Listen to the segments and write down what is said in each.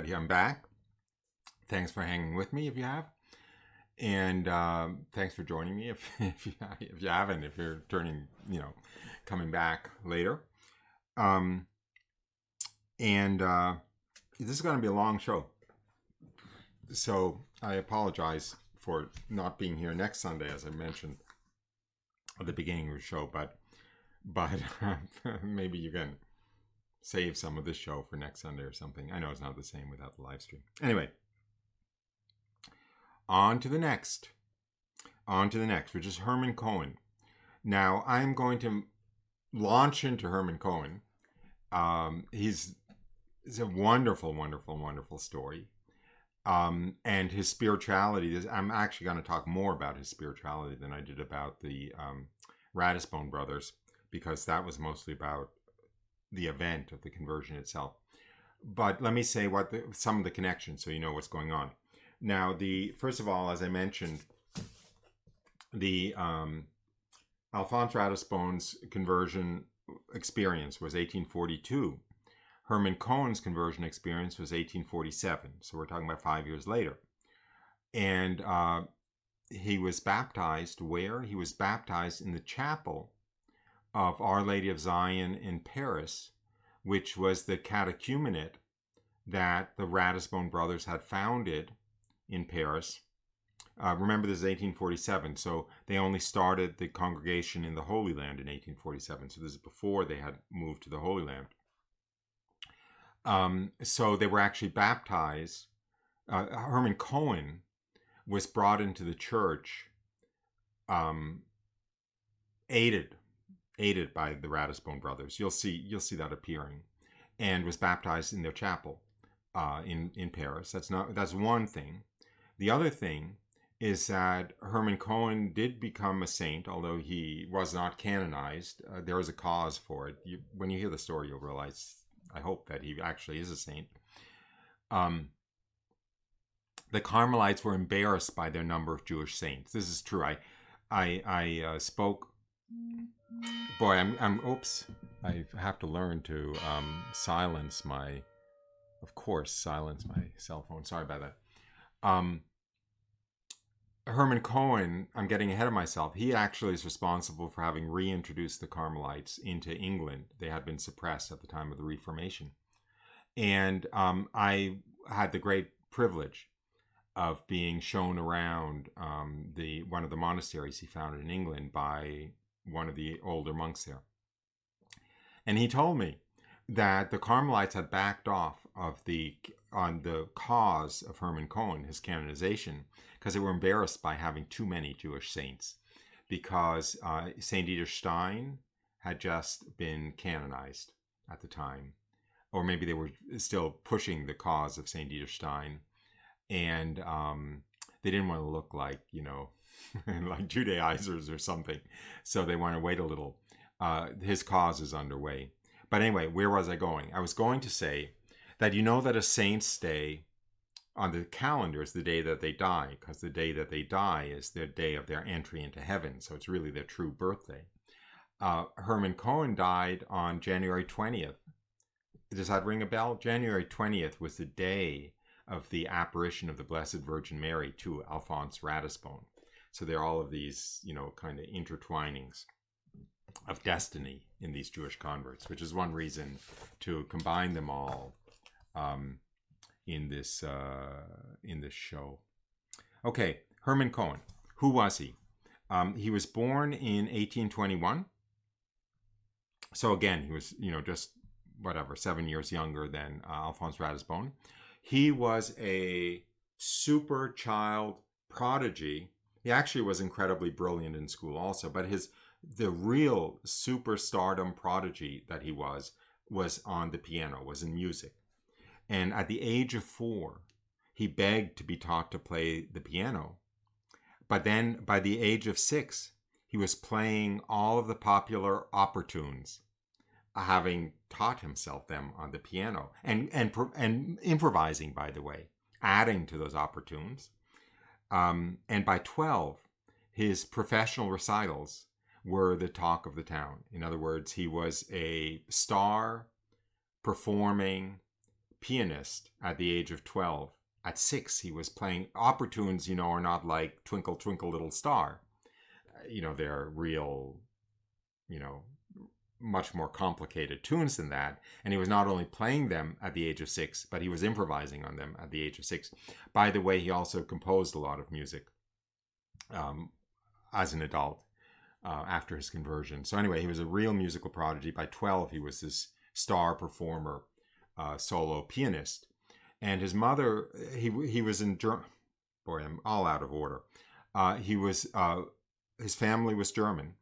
but here I'm back. Thanks for hanging with me if you have. And thanks for joining me if you haven't, if you're coming back later. This is going to be a long show. So I apologize for not being here next Sunday, as I mentioned at the beginning of the show, but maybe you can save some of this show for next Sunday or something. I know it's not the same without the live stream. Anyway, on to the next, which is Herman Cohen. Now, I'm going to launch into Herman Cohen. It's a wonderful, wonderful, wonderful story. And his spirituality, I'm actually going to talk more about his spirituality than I did about the Ratisbon brothers, because that was mostly about the event of the conversion itself. But let me say some of the connections so you know what's going on. Now, first of all, as I mentioned, the Alphonse Ratisbon's conversion experience was 1842. Herman Cohen's conversion experience was 1847. So we're talking about 5 years later. And he was baptized where? He was baptized in the chapel of Our Lady of Zion in Paris, which was the catechumenate that the Ratisbon brothers had founded in Paris. Remember, this is 1847, so they only started the congregation in the Holy Land in 1847. So this is before they had moved to the Holy Land. So they were actually baptized. Herman Cohen was brought into the church, aided by the Ratisbon brothers. You'll see that appearing, and was baptized in their chapel in Paris. That's one thing. The other thing is that Herman Cohen did become a saint, although he was not canonized. There is a cause for it. When you hear the story, you'll realize, I hope, that he actually is a saint. The Carmelites were embarrassed by their number of Jewish saints. This is true. I spoke. Boy, oops. I have to learn to silence my cell phone. Sorry about that. Herman Cohen, I'm getting ahead of myself. He actually is responsible for having reintroduced the Carmelites into England. They had been suppressed at the time of the Reformation. And I had the great privilege of being shown around one of the monasteries he founded in England by one of the older monks there. And he told me that the Carmelites had backed off on the cause of Herman Cohen, his canonization, because they were embarrassed by having too many Jewish saints, because Saint Edith Stein had just been canonized at the time, or maybe they were still pushing the cause of Saint Edith Stein, and they didn't want to look like, like Judaizers or something, so they want to wait a little. His cause is underway. But anyway, where was I going? I was going to say that that a saint's day on the calendar is the day that they die, because the day that they die is the day of their entry into heaven. So it's really their true birthday. Herman Cohen died on January 20th. Does that ring a bell? January 20th was the day of the apparition of the Blessed Virgin Mary to Alphonse Ratisbon. So there are all of these, kind of intertwinings of destiny in these Jewish converts, which is one reason to combine them all in this show. Okay, Herman Cohen. Who was he? He was born in 1821. So again, he was, just 7 years younger than Alphonse Ratisbon. He was a super child prodigy. He actually was incredibly brilliant in school also, but the real superstardom prodigy that he was on the piano, was in music. And at the age of 4, he begged to be taught to play the piano. But then by the age of 6, he was playing all of the popular opera tunes, having taught himself them on the piano, and improvising, by the way, adding to those opera tunes. And by 12, his professional recitals were the talk of the town. In other words, he was a star performing pianist at the age of 12. At 6, he was playing opera tunes, are not like Twinkle, Twinkle, Little Star. They're real, much more complicated tunes than that. And he was not only playing them at the age of 6, but he was improvising on them at the age of 6. By the way, he also composed a lot of music as an adult after his conversion. So anyway, he was a real musical prodigy. By 12, he was this star performer, solo pianist. And his mother, he was in Germany. Boy, I'm all out of order. His family was German.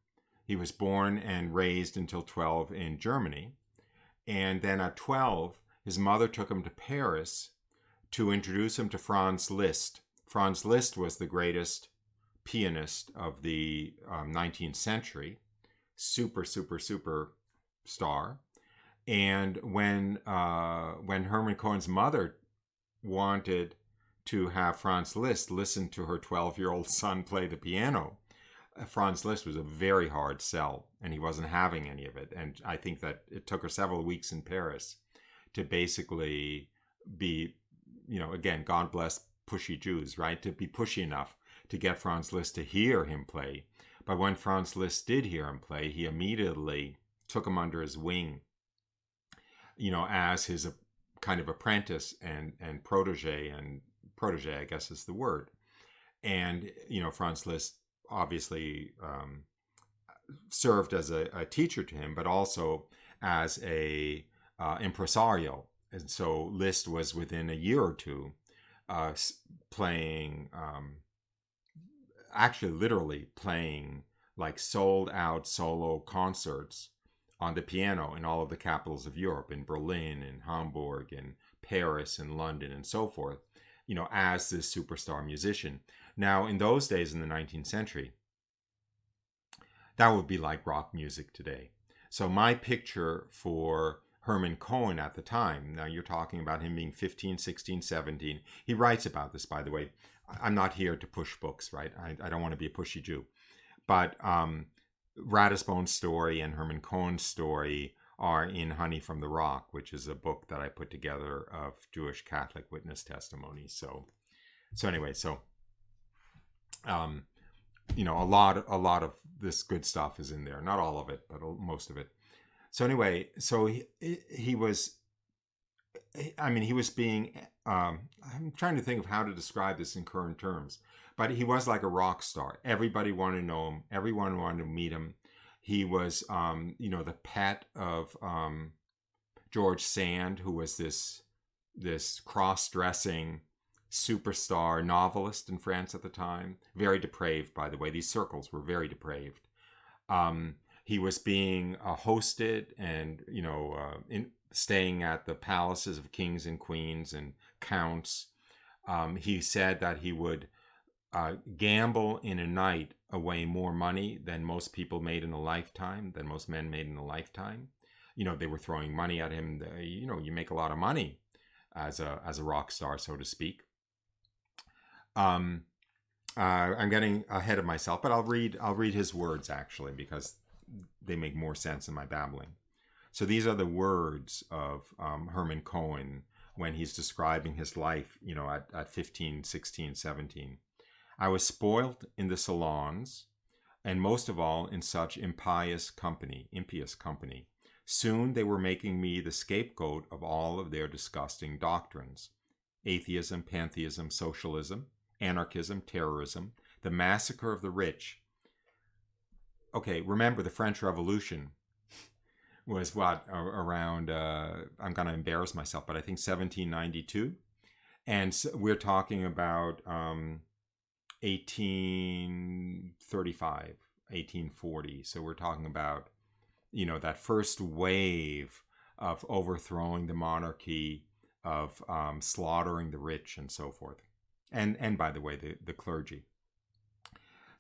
He was born and raised until 12 in Germany. And then at 12, his mother took him to Paris to introduce him to Franz Liszt. Franz Liszt was the greatest pianist of the 19th century. Super, super, super star. And when Herman Cohen's mother wanted to have Franz Liszt listen to her 12-year-old son play the piano, Franz Liszt was a very hard sell, and he wasn't having any of it. And I think that it took her several weeks in Paris to basically be, again, God bless pushy Jews, right? To be pushy enough to get Franz Liszt to hear him play. But when Franz Liszt did hear him play, he immediately took him under his wing, as his kind of apprentice and protege, I guess is the word. And, Franz Liszt obviously served as a teacher to him, but also as a impresario. And so Liszt was within a year or two playing, actually literally playing like sold out solo concerts on the piano in all of the capitals of Europe, in Berlin, in Hamburg, in Paris, in London, and so forth, as this superstar musician. Now, in those days in the 19th century, that would be like rock music today. So my picture for Herman Cohen at the time, now you're talking about him being 15, 16, 17. He writes about this, by the way. I'm not here to push books, right? I don't want to be a pushy Jew. But Ratisbone's story and Herman Cohen's story are in Honey from the Rock, which is a book that I put together of Jewish Catholic witness testimonies. So anyway, a lot of this good stuff is in there. Not all of it, but most of it. So anyway, so he was being, I'm trying to think of how to describe this in current terms, but he was like a rock star. Everybody wanted to know him. Everyone wanted to meet him. He was, the pet of George Sand, who was this cross-dressing superstar novelist in France at the time. Very depraved, by the way. These circles were very depraved. He was being hosted and, staying at the palaces of kings and queens and counts. He said that he would gamble in a night away more money than most people made in a lifetime, than most men made in a lifetime. They were throwing money at him. You make a lot of money as a rock star, so to speak. I'm getting ahead of myself, but I'll read his words actually, because they make more sense in my babbling. So these are the words of Herman Cohen when he's describing his life, at 15, 16, 17. I was spoilt in the salons, and most of all in such impious company. Soon they were making me the scapegoat of all of their disgusting doctrines. Atheism, pantheism, socialism, anarchism, terrorism, the massacre of the rich. Okay, remember the French Revolution was around, I'm going to embarrass myself, but I think 1792. And so we're talking about 1835, 1840. So we're talking about, that first wave of overthrowing the monarchy, of slaughtering the rich and so forth. And by the way, the clergy.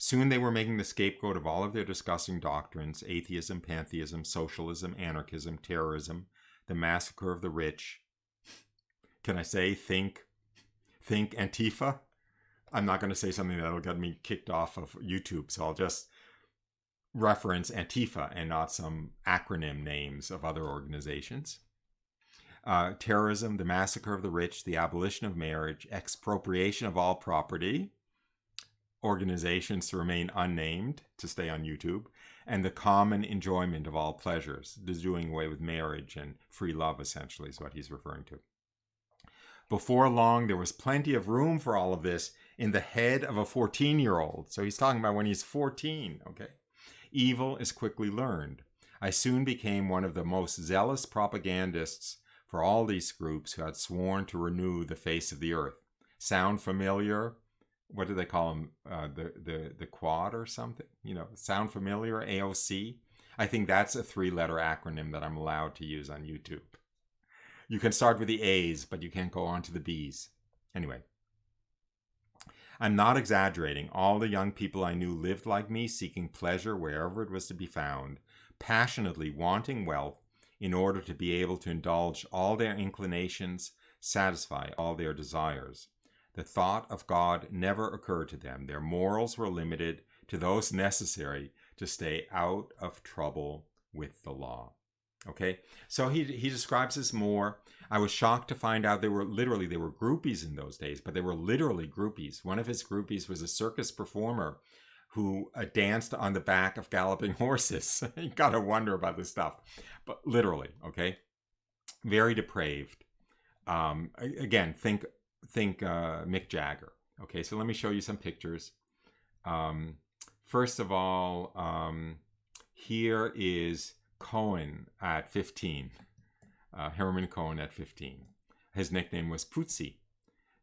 Soon they were making the scapegoat of all of their disgusting doctrines: atheism, pantheism, socialism, anarchism, terrorism, the massacre of the rich. Can I say think Antifa? I'm not going to say something that'll get me kicked off of YouTube, so I'll just reference Antifa and not some acronym names of other organizations. terrorism, the massacre of the rich, the abolition of marriage, expropriation of all property, organizations to remain unnamed, to stay on YouTube, and the common enjoyment of all pleasures, the doing away with marriage and free love, essentially, is what he's referring to. Before long, there was plenty of room for all of this in the head of a 14-year-old. So he's talking about when he's 14, okay? Evil is quickly learned. I soon became one of the most zealous propagandists for all these groups who had sworn to renew the face of the earth. Sound familiar? What do they call them? The quad or something? You know, sound familiar? AOC? I think that's a 3-letter acronym that I'm allowed to use on YouTube. You can start with the A's, but you can't go on to the B's. Anyway, I'm not exaggerating. All the young people I knew lived like me, seeking pleasure wherever it was to be found, passionately wanting wealth in order to be able to indulge all their inclinations, satisfy all their desires. The thought of God never occurred to them. Their morals were limited to those necessary to stay out of trouble with the law. Okay, so he describes this more. I was shocked to find out they were groupies in those days, but they were literally groupies. One of his groupies was a circus performer who danced on the back of galloping horses. You gotta wonder about this stuff, but literally, okay, very depraved. Again, think Mick Jagger. Okay, so let me show you some pictures. First of all, here is Cohen at 15, Herman Cohen at 15. His nickname was Putzi.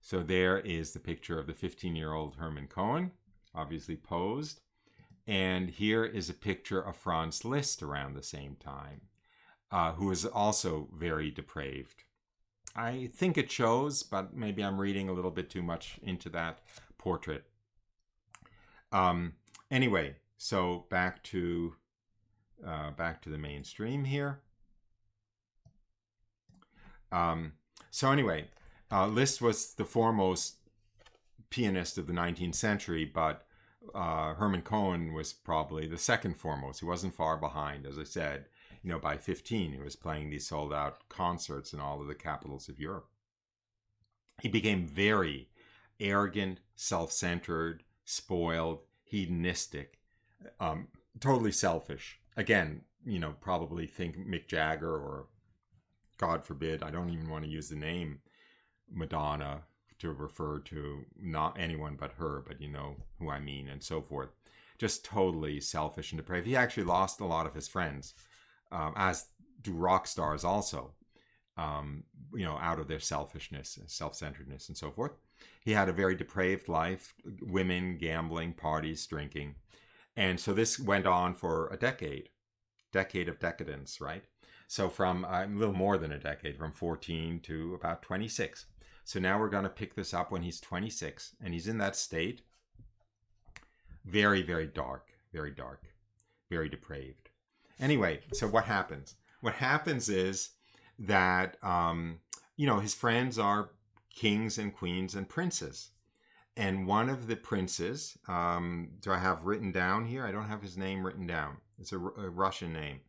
So there is the picture of the 15-year-old Herman Cohen, obviously posed. And here is a picture of Franz Liszt around the same time, who is also very depraved. I think it shows, but maybe I'm reading a little bit too much into that portrait. Anyway, so back to the mainstream here. So anyway, Liszt was the foremost pianist of the 19th century, but Herman Cohen was probably the second foremost. He wasn't far behind, as I said. You know, by 15, he was playing these sold-out concerts in all of the capitals of Europe. He became very arrogant, self-centered, spoiled, hedonistic, totally selfish. Again, you know, probably think Mick Jagger or, God forbid, I don't even want to use the name Madonna to refer to not anyone but her, but you know who I mean, and so forth. Just totally selfish and depraved. He actually lost a lot of his friends, as do rock stars also, you know, out of their selfishness, self-centeredness, and so forth. He had a very depraved life, women, gambling, parties, drinking. And so this went on for a decade of decadence, right? So from a little more than a decade, from 14 to about 26. So now we're going to pick this up when he's 26, and he's in that state. Very, very dark, very depraved. Anyway, so what happens? What happens is that, you know, his friends are kings and queens and princes. And one of the princes, do I have written down here? I don't have his name written down. It's a Russian name.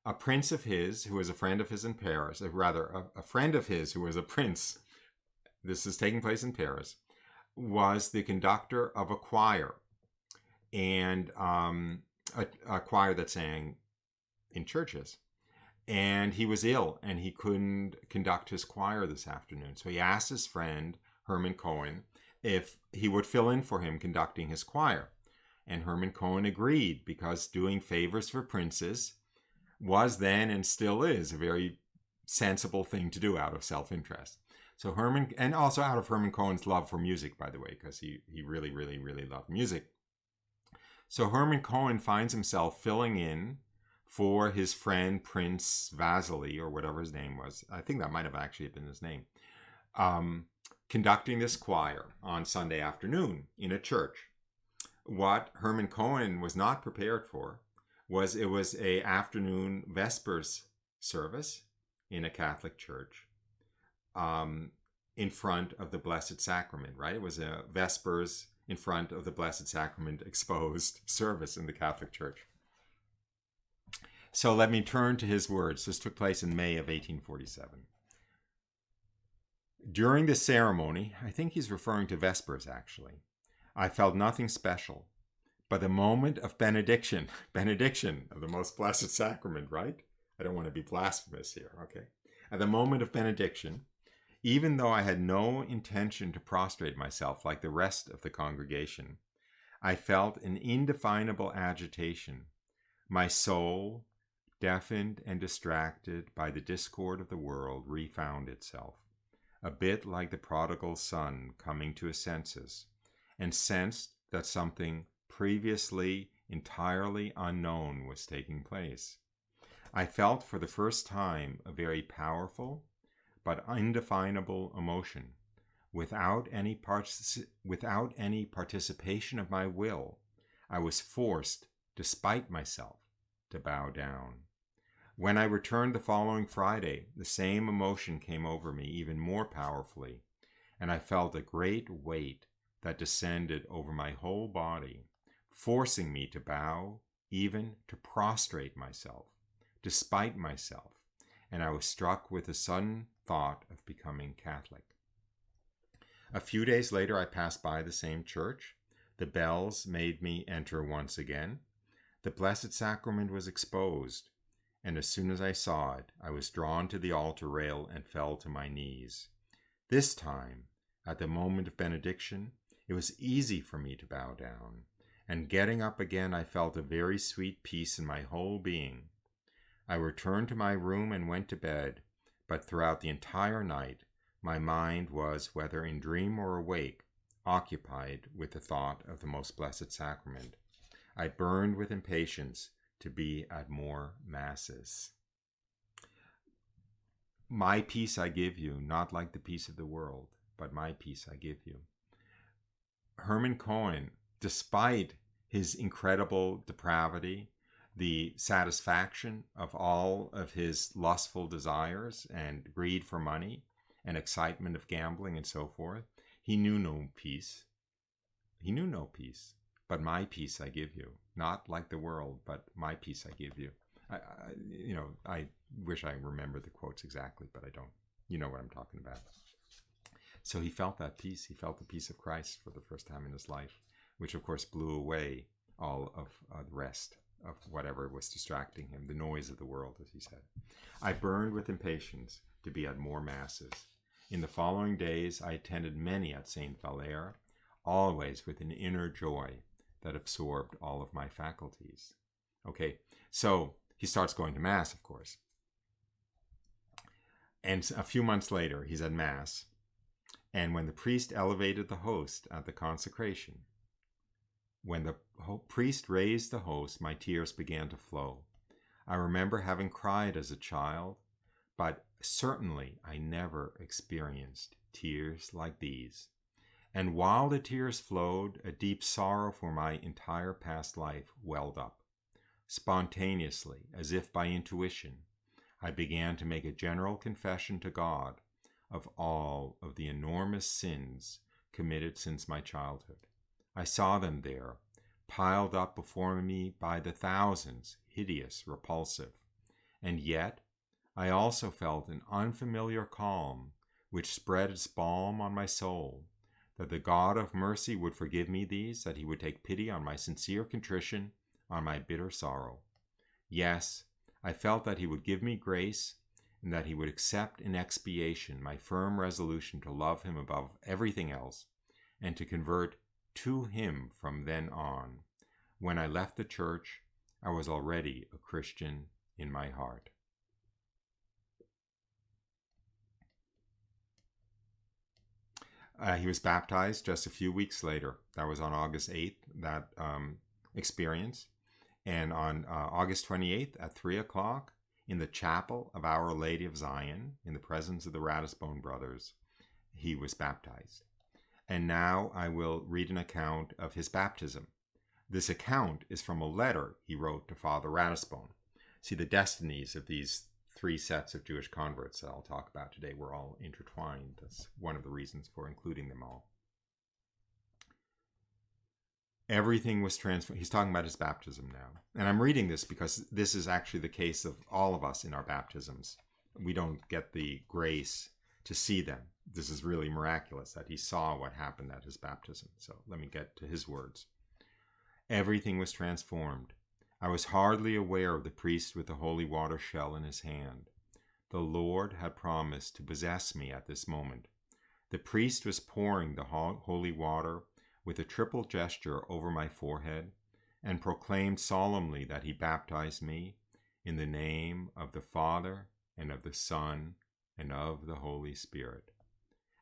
A prince of his, who was a friend of his in Paris, a friend of his who was a prince, this is taking place in Paris, was the conductor of a choir. And a choir that sang in churches. And he was ill, and he couldn't conduct his choir this afternoon. So he asked his friend, Herman Cohen, if he would fill in for him conducting his choir. And Herman Cohen agreed, because doing favors for princes was then and still is a very sensible thing to do out of self-interest. So Herman, and also out of Herman Cohen's love for music, by the way, because he really, really, really loved music. So Herman Cohen finds himself filling in for his friend Prince Vasily, or whatever his name was. I think that might have actually been his name. Conducting this choir on Sunday afternoon in a church. What Herman Cohen was not prepared for was it was a afternoon Vespers service in a Catholic church in front of the Blessed Sacrament, right? It was a Vespers in front of the Blessed Sacrament exposed service in the Catholic Church. So let me turn to his words. This took place in May of 1847. During the ceremony, I think he's referring to Vespers actually, I felt nothing special, but the moment of benediction of the most blessed sacrament, right? I don't want to be blasphemous here, okay? At the moment of benediction, even though I had no intention to prostrate myself like the rest of the congregation, I felt an indefinable agitation. My soul, deafened and distracted by the discord of the world, refound itself, a bit like the prodigal son coming to his senses, and sensed that something previously entirely unknown was taking place. I felt for the first time a very powerful but undefinable emotion, without any participation of my will. I was forced, despite myself, to bow down. When I returned the following Friday, the same emotion came over me even more powerfully, and I felt a great weight that descended over my whole body, forcing me to bow, even to prostrate myself, despite myself, and I was struck with a sudden thought of becoming Catholic. A few days later, I passed by the same church. The bells made me enter once again. The Blessed Sacrament was exposed, and as soon as I saw it, I was drawn to the altar rail and fell to my knees. This time, at the moment of benediction, it was easy for me to bow down, and getting up again, I felt a very sweet peace in my whole being. I returned to my room and went to bed, but throughout the entire night, my mind was, whether in dream or awake, occupied with the thought of the Most Blessed Sacrament. I burned with impatience to be at more masses. My peace I give you, not like the peace of the world, but my peace I give you. Herman Cohen, despite his incredible depravity, the satisfaction of all of his lustful desires and greed for money and excitement of gambling and so forth, he knew no peace. He knew no peace, but my peace I give you, not like the world, but my peace I give you. I wish I remembered the quotes exactly, but I don't. You know what I'm talking about. So he felt that peace. He felt the peace of Christ for the first time in his life, which of course blew away all of the rest of whatever was distracting him, the noise of the world, as he said. I burned with impatience to be at more masses. In the following days, I attended many at St. Valere, always with an inner joy that absorbed all of my faculties. Okay, so he starts going to Mass, of course. And a few months later, he's at Mass. And when the priest elevated the host at the consecration, when the priest raised the host, my tears began to flow. I remember having cried as a child, but certainly I never experienced tears like these. And while the tears flowed, a deep sorrow for my entire past life welled up. Spontaneously, as if by intuition, I began to make a general confession to God of all of the enormous sins committed since my childhood. I saw them there, piled up before me by the thousands, hideous, repulsive. And yet, I also felt an unfamiliar calm which spread its balm on my soul, that the God of mercy would forgive me these, that he would take pity on my sincere contrition, on my bitter sorrow. Yes, I felt that he would give me grace, and that he would accept in expiation my firm resolution to love him above everything else, and to convert to him from then on. When I left the church, I was already a Christian in my heart. He was baptized just a few weeks later. That was on August 8th, that experience. And on August 28th at 3 o'clock, in the chapel of Our Lady of Zion, in the presence of the Ratisbone brothers, he was baptized. And now I will read an account of his baptism. This account is from a letter he wrote to Father Ratisbone. See, the destinies of these three sets of Jewish converts that I'll talk about today were all intertwined. That's one of the reasons for including them all. Everything was transformed. He's talking about his baptism now. And I'm reading this because this is actually the case of all of us in our baptisms. We don't get the grace to see them. This is really miraculous that he saw what happened at his baptism. So let me get to his words. Everything was transformed. I was hardly aware of the priest with the holy water shell in his hand. The Lord had promised to possess me at this moment. The priest was pouring the holy water with a triple gesture over my forehead, and proclaimed solemnly that he baptized me in the name of the Father, and of the Son, and of the Holy Spirit.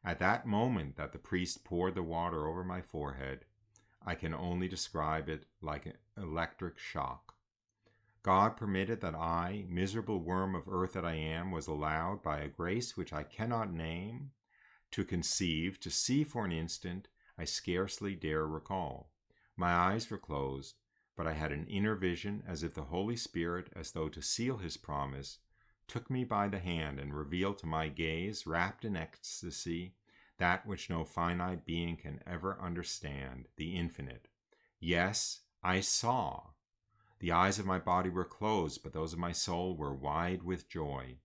At that moment that the priest poured the water over my forehead, I can only describe it like an electric shock. God permitted that I, miserable worm of earth that I am, was allowed by a grace which I cannot name, to conceive, to see for an instant, I scarcely dare recall. My eyes were closed, but I had an inner vision, as if the Holy Spirit, as though to seal his promise, took me by the hand and revealed to my gaze, wrapped in ecstasy, that which no finite being can ever understand, the infinite. Yes, I saw. The eyes of my body were closed, but those of my soul were wide with joy.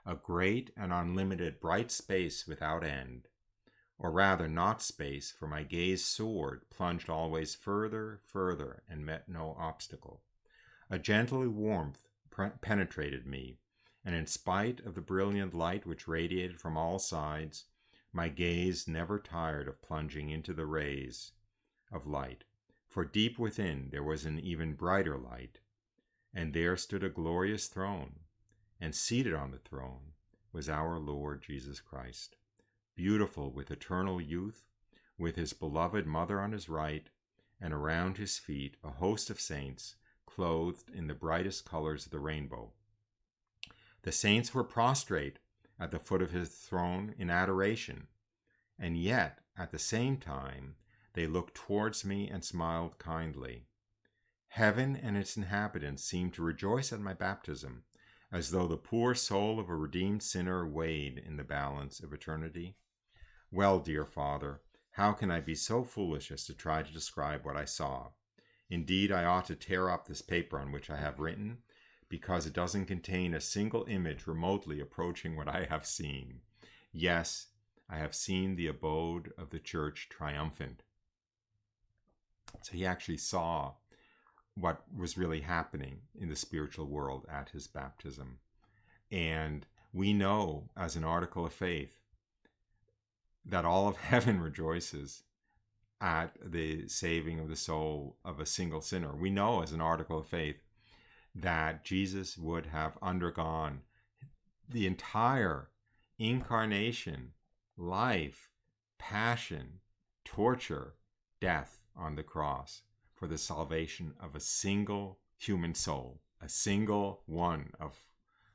A great and unlimited bright space without end. Or rather not space, for my gaze soared, plunged always further, further, and met no obstacle. A gentle warmth penetrated me, and in spite of the brilliant light which radiated from all sides, my gaze never tired of plunging into the rays of light. For deep within there was an even brighter light, and there stood a glorious throne, and seated on the throne was our Lord Jesus Christ. Beautiful with eternal youth, with his beloved mother on his right, and around his feet a host of saints, clothed in the brightest colors of the rainbow. The saints were prostrate at the foot of his throne in adoration, and yet, at the same time, they looked towards me and smiled kindly. Heaven and its inhabitants seemed to rejoice at my baptism, as though the poor soul of a redeemed sinner weighed in the balance of eternity. Well, dear Father, how can I be so foolish as to try to describe what I saw? Indeed, I ought to tear up this paper on which I have written, because it doesn't contain a single image remotely approaching what I have seen. Yes, I have seen the abode of the Church triumphant. So he actually saw what was really happening in the spiritual world at his baptism. And we know, as an article of faith, that all of heaven rejoices at the saving of the soul of a single sinner. We know, as an article of faith, that Jesus would have undergone the entire incarnation, life, passion, torture, death on the cross for the salvation of a single human soul, a single one of,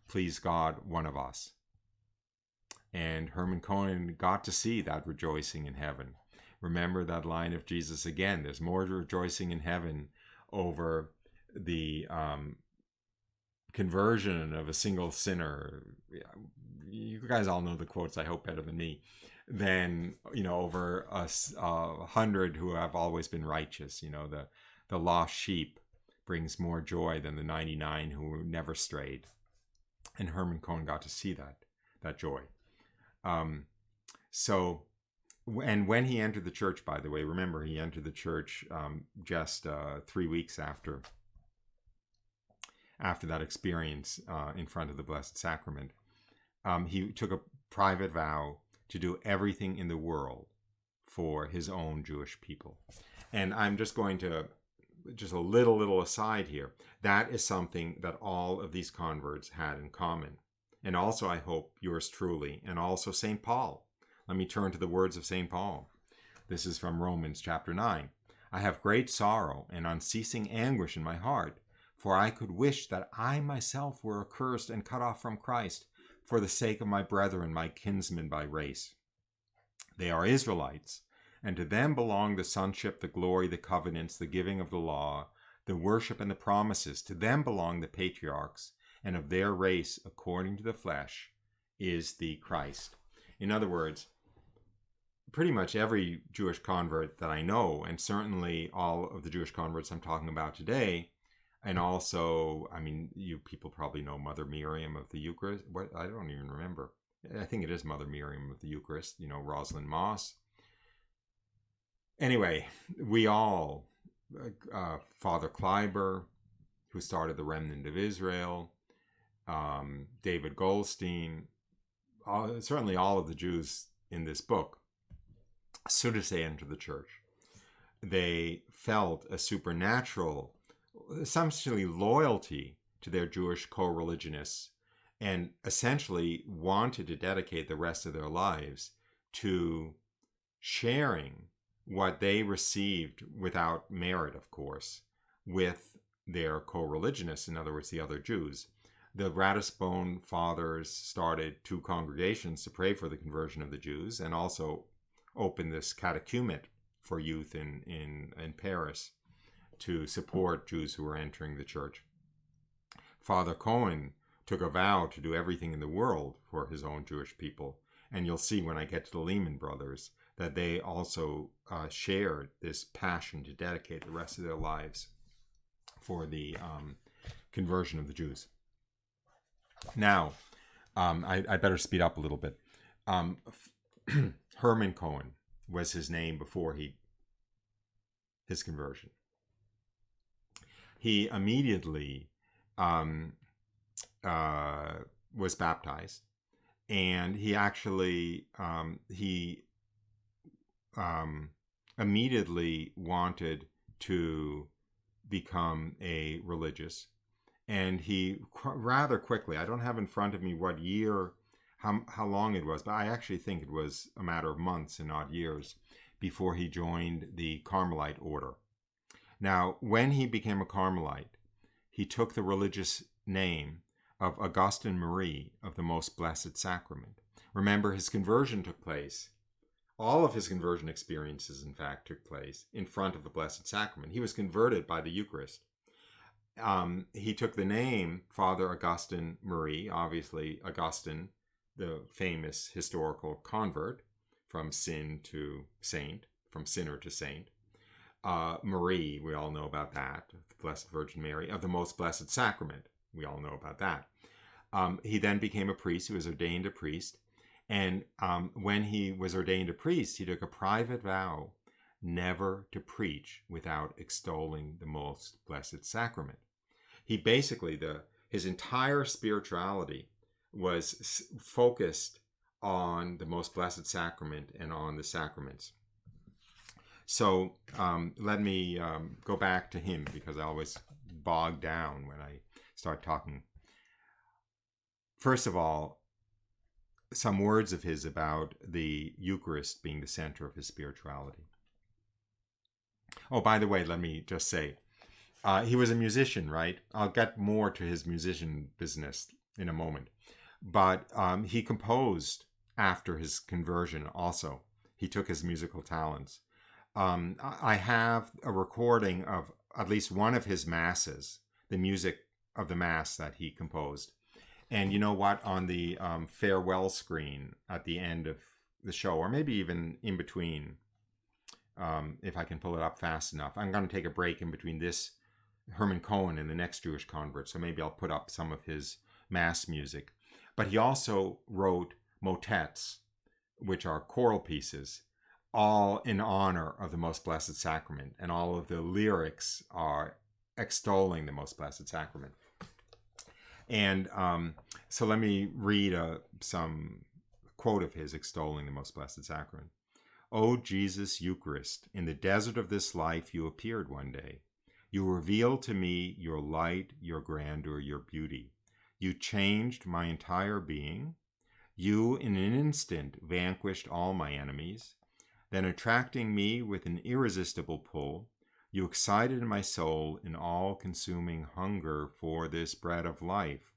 please God, one of us. And Herman Cohen got to see that rejoicing in heaven. Remember that line of Jesus again. There's more rejoicing in heaven over the conversion of a single sinner. You guys all know the quotes, I hope, better than me. Than, over 100 who have always been righteous. The lost sheep brings more joy than the 99 who never strayed. And Herman Cohen got to see that joy. And when he entered the church, by the way, remember he entered the church just 3 weeks after that experience in front of the Blessed Sacrament. He took a private vow to do everything in the world for his own Jewish people. And I'm just going to, just a little aside here, that is something that all of these converts had in common. And also, I hope, yours truly, and also St. Paul. Let me turn to the words of St. Paul. This is from Romans chapter 9. I have great sorrow and unceasing anguish in my heart, for I could wish that I myself were accursed and cut off from Christ for the sake of my brethren, my kinsmen by race. They are Israelites, and to them belong the sonship, the glory, the covenants, the giving of the law, the worship and the promises. To them belong the patriarchs, and of their race, according to the flesh, is the Christ. In other words, pretty much every Jewish convert that I know, and certainly all of the Jewish converts I'm talking about today, and also, I mean, you people probably know Mother Miriam of the Eucharist. What, I don't even remember. I think it is Mother Miriam of the Eucharist, you know, Rosalind Moss. Anyway, we all, Father Kleiber, who started the Remnant of Israel, David Goldstein, certainly all of the Jews in this book, as soon as they entered the church, they felt a supernatural, essentially loyalty to their Jewish co-religionists, and essentially wanted to dedicate the rest of their lives to sharing what they received without merit, of course, with their co-religionists, in other words, the other Jews. The Ratisbon fathers started 2 congregations to pray for the conversion of the Jews, and also opened this catechumenate for youth in Paris to support Jews who were entering the church. Father Cohen took a vow to do everything in the world for his own Jewish people. And you'll see when I get to the Lehman brothers that they also shared this passion to dedicate the rest of their lives for the conversion of the Jews. Now, I better speed up a little bit. Herman Cohen was his name before his conversion. He immediately was baptized, and he actually immediately wanted to become a religious, and he rather quickly, I don't have in front of me what year, how long it was, but I actually think it was a matter of months and not years before he joined the Carmelite order. Now, when he became a Carmelite, he took the religious name of Augustin Marie of the Most Blessed Sacrament. Remember, his conversion took place, all of his conversion experiences, in fact, took place in front of the Blessed Sacrament. He was converted by the Eucharist. He took the name Father Augustin Marie, obviously Augustine, the famous historical convert, from sin to saint, from sinner to saint. Marie, we all know about that, the Blessed Virgin Mary, of the Most Blessed Sacrament. We all know about that. He then became a priest. He was ordained a priest. And when he was ordained a priest, he took a private vow never to preach without extolling the Most Blessed Sacrament. He basically, his entire spirituality was focused on the Most Blessed Sacrament and on the sacraments. So let me go back to him, because I always bog down when I start talking. First of all, some words of his about the Eucharist being the center of his spirituality. Oh, by the way, let me just say, he was a musician, right? I'll get more to his musician business in a moment. But he composed after his conversion also. He took his musical talents. I have a recording of at least one of his masses, the music of the mass that he composed. And you know what? On the farewell screen at the end of the show, or maybe even in between, if I can pull it up fast enough, I'm going to take a break in between this Herman Cohen and the next Jewish convert. So maybe I'll put up some of his mass music. But he also wrote motets, which are choral pieces, all in honor of the Most Blessed Sacrament. And all of the lyrics are extolling the Most Blessed Sacrament. And so let me read some quote of his extolling the Most Blessed Sacrament. O Jesus Eucharist, in the desert of this life you appeared one day. You revealed to me your light, your grandeur, your beauty. You changed my entire being. You, in an instant, vanquished all my enemies. Then, attracting me with an irresistible pull, you excited my soul in all-consuming hunger for this bread of life.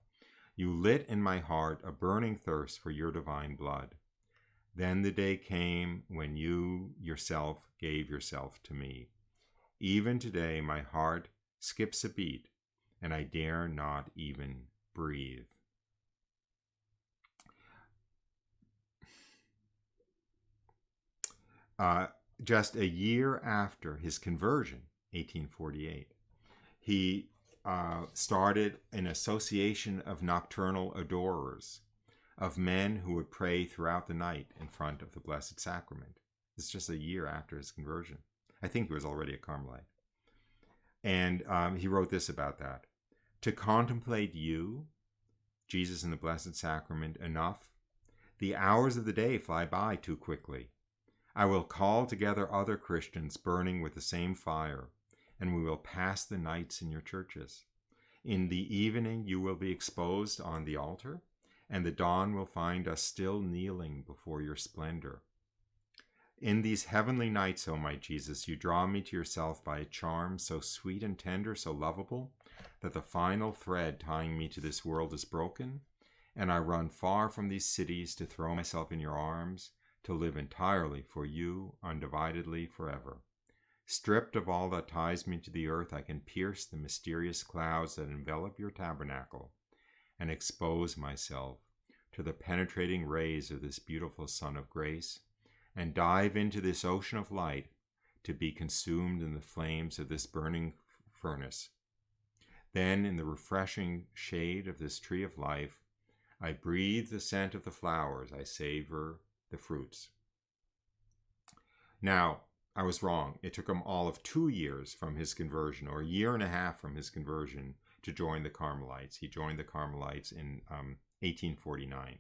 You lit in my heart a burning thirst for your divine blood. Then the day came when you yourself gave yourself to me. Even today my heart skips a beat, and I dare not even breathe. just a year after his conversion, 1848, he started an association of nocturnal adorers, of men who would pray throughout the night in front of the Blessed Sacrament. It's just a year after his conversion. I think he was already a Carmelite. And he wrote this about that. To contemplate you, Jesus in the Blessed Sacrament, enough. The hours of the day fly by too quickly. I will call together other Christians burning with the same fire, and we will pass the nights in your churches. In the evening you will be exposed on the altar, and the dawn will find us still kneeling before your splendor. In these heavenly nights, O my Jesus, you draw me to yourself by a charm so sweet and tender, so lovable, that the final thread tying me to this world is broken, and I run far from these cities to throw myself in your arms, to live entirely for you, undividedly forever. Stripped of all that ties me to the earth, I can pierce the mysterious clouds that envelop your tabernacle, and expose myself to the penetrating rays of this beautiful sun of grace, and dive into this ocean of light to be consumed in the flames of this burning furnace. Then, in the refreshing shade of this tree of life, I breathe the scent of the flowers, I savor the fruits. Now, I was wrong. It took him all of 2 years from his conversion, or a year and a half from his conversion, to join the Carmelites. He joined the Carmelites in 1849.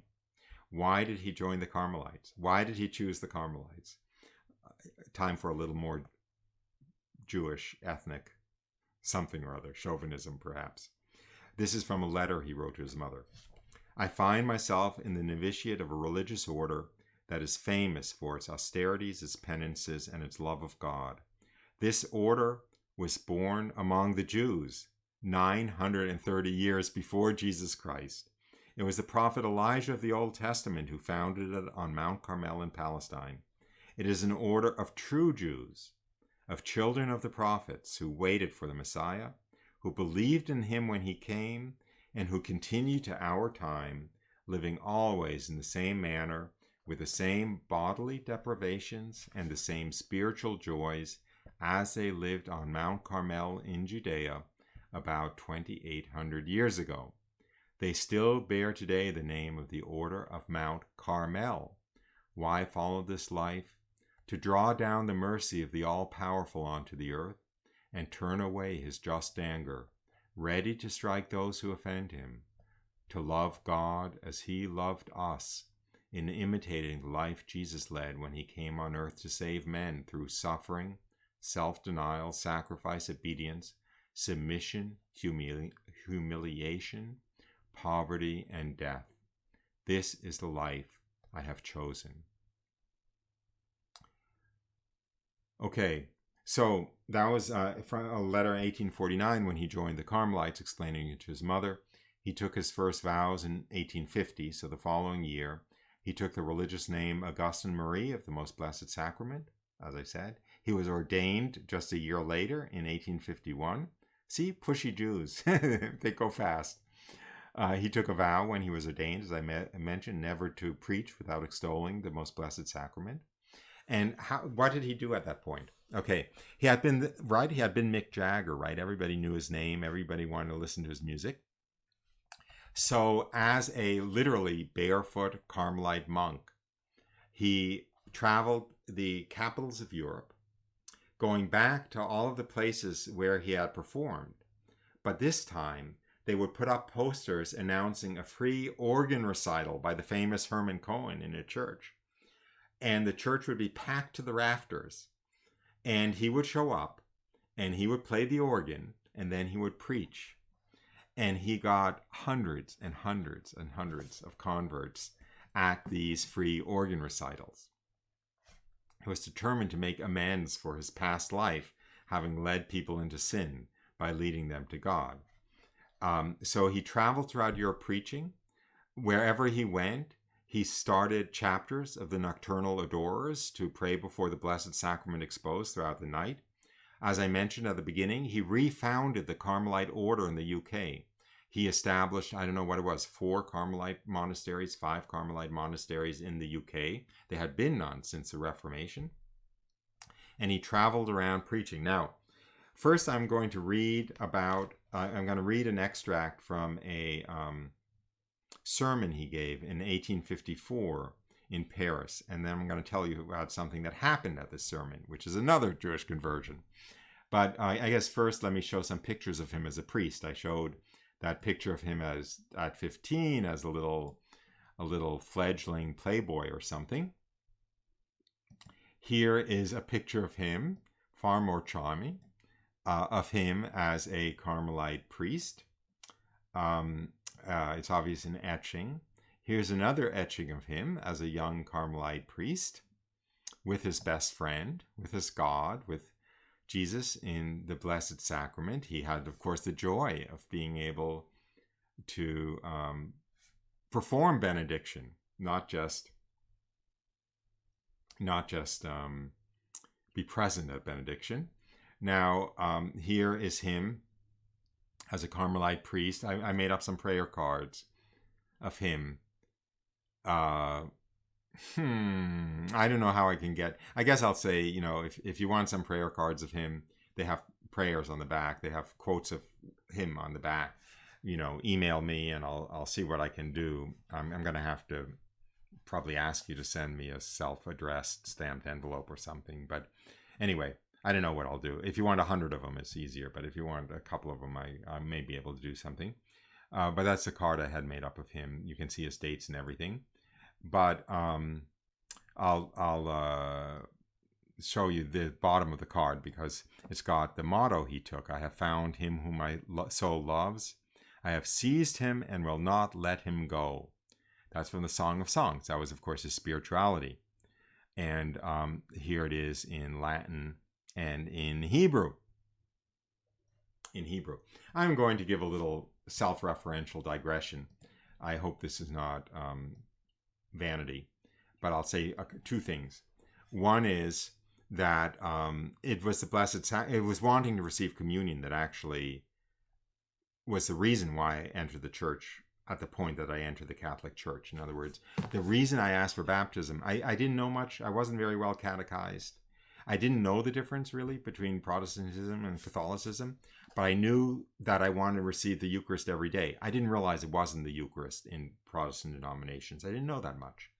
Why did he join the Carmelites? Why did he choose the Carmelites? Time for a little more Jewish, ethnic, something or other, chauvinism perhaps. This is from a letter he wrote to his mother. I find myself in the novitiate of a religious order that is famous for its austerities, its penances, and its love of God. This order was born among the Jews 930 years before Jesus Christ. It was the prophet Elijah of the Old Testament who founded it on Mount Carmel in Palestine. It is an order of true Jews, of children of the prophets who waited for the Messiah, who believed in him when he came, and who continue to our time, living always in the same manner, with the same bodily deprivations and the same spiritual joys as they lived on Mount Carmel in Judea about 2,800 years ago. They still bear today the name of the Order of Mount Carmel. Why follow this life? To draw down the mercy of the All-Powerful onto the earth and turn away his just anger, ready to strike those who offend him, to love God as he loved us, in imitating the life Jesus led when he came on earth to save men through suffering, self-denial, sacrifice, obedience, submission, humiliation, poverty, and death. This is the life I have chosen. Okay, so that was from a letter in 1849 when he joined the Carmelites, explaining it to his mother. He took his first vows in 1850, so the following year. He took the religious name Augustine Marie of the Most Blessed Sacrament, as I said. He was ordained just a year later in 1851. See, pushy Jews, they go fast. He took a vow when he was ordained, as I mentioned, never to preach without extolling the Most Blessed Sacrament. And what did he do at that point? Okay, he had been Mick Jagger, right? Everybody knew his name. Everybody wanted to listen to his music. So as a literally barefoot Carmelite monk, he traveled the capitals of Europe, going back to all of the places where he had performed. But this time, they would put up posters announcing a free organ recital by the famous Herman Cohen in a church. And the church would be packed to the rafters. And he would show up, and he would play the organ, and then he would preach. And he got hundreds and hundreds and hundreds of converts at these free organ recitals. He was determined to make amends for his past life, having led people into sin by leading them to God. So he traveled throughout Europe preaching. Wherever he went, he started chapters of the nocturnal adorers to pray before the Blessed Sacrament exposed throughout the night. As I mentioned at the beginning, he refounded the Carmelite order in the UK. He established, 4 Carmelite monasteries, 5 Carmelite monasteries in the UK. There had been none since the Reformation. and he traveled around preaching. Now, first I'm going to read an extract from a sermon he gave in 1854 in Paris, and then I'm going to tell you about something that happened at this sermon, which is another Jewish conversion. But I guess first let me show some pictures of him as a priest. I showed that picture of him as at 15 as a little fledgling playboy or something. Here is a picture of him, far more charming, of him as a Carmelite priest. It's obvious an etching. Here's another etching of him as a young Carmelite priest with his best friend, with his God, with Jesus in the Blessed Sacrament. He had, of course, the joy of being able to perform benediction, not just be present at benediction. Now, here is him as a Carmelite priest. I made up some prayer cards of him. I don't know how I can get. I guess I'll say, if you want some prayer cards of him, they have prayers on the back. They have quotes of him on the back. Email me and I'll see what I can do. I'm going to have to probably ask you to send me a self-addressed stamped envelope or something. But anyway, I don't know what I'll do. If you want 100 of them, it's easier. But if you want a couple of them, I may be able to do something. But that's the card I had made up of him. You can see his dates and everything. But I'll show you the bottom of the card because it's got the motto he took. I have found him whom my soul loves. I have seized him and will not let him go. That's from the Song of Songs. That was, of course, his spirituality. And here it is in Latin and in Hebrew. I'm going to give a little self-referential digression. I hope this is not vanity, but I'll say two things. One is that it was the Blessed it was wanting to receive communion that actually was the reason why I entered the church at the point that I entered the Catholic Church. In other words, the reason I asked for baptism, I didn't know much. I wasn't very well catechized. I didn't know the difference really between Protestantism and Catholicism, but I knew that I wanted to receive the Eucharist every day. I didn't realize it wasn't the Eucharist in Protestant denominations. I didn't know that much.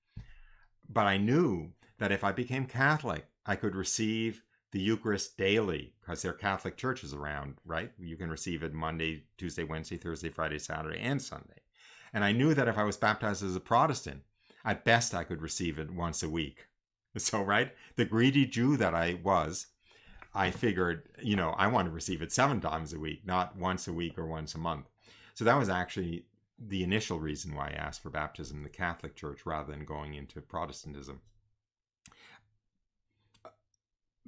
But I knew that if I became Catholic, I could receive the Eucharist daily because there are Catholic churches around, right? You can receive it Monday, Tuesday, Wednesday, Thursday, Friday, Saturday, and Sunday. And I knew that if I was baptized as a Protestant, at best I could receive it once a week. So, right, the greedy Jew that I was, I figured, I want to receive it 7 times a week, not once a week or once a month. So that was actually the initial reason why I asked for baptism in the Catholic Church rather than going into Protestantism.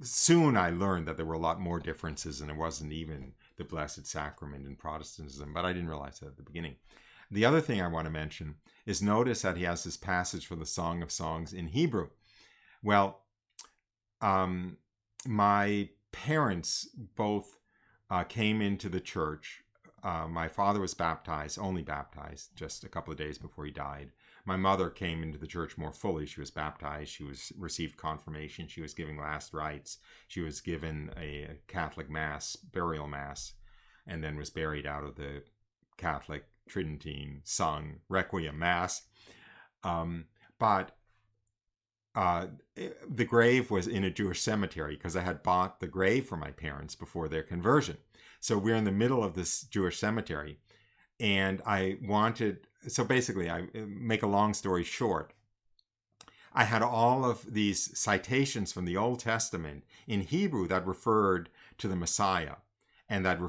Soon I learned that there were a lot more differences and it wasn't even the Blessed Sacrament in Protestantism, but I didn't realize that at the beginning. The other thing I want to mention is notice that he has this passage from the Song of Songs in Hebrew. Well, my parents both came into the church. My father was only baptized, just a couple of days before he died. My mother came into the church more fully. She was baptized. She received confirmation. She was giving last rites. She was given a Catholic mass, burial mass, and then was buried out of the Catholic Tridentine sung Requiem Mass. But the grave was in a Jewish cemetery because I had bought the grave for my parents before their conversion. So we're in the middle of this Jewish cemetery. And so basically, I make a long story short. I had all of these citations from the Old Testament in Hebrew that referred to the Messiah and that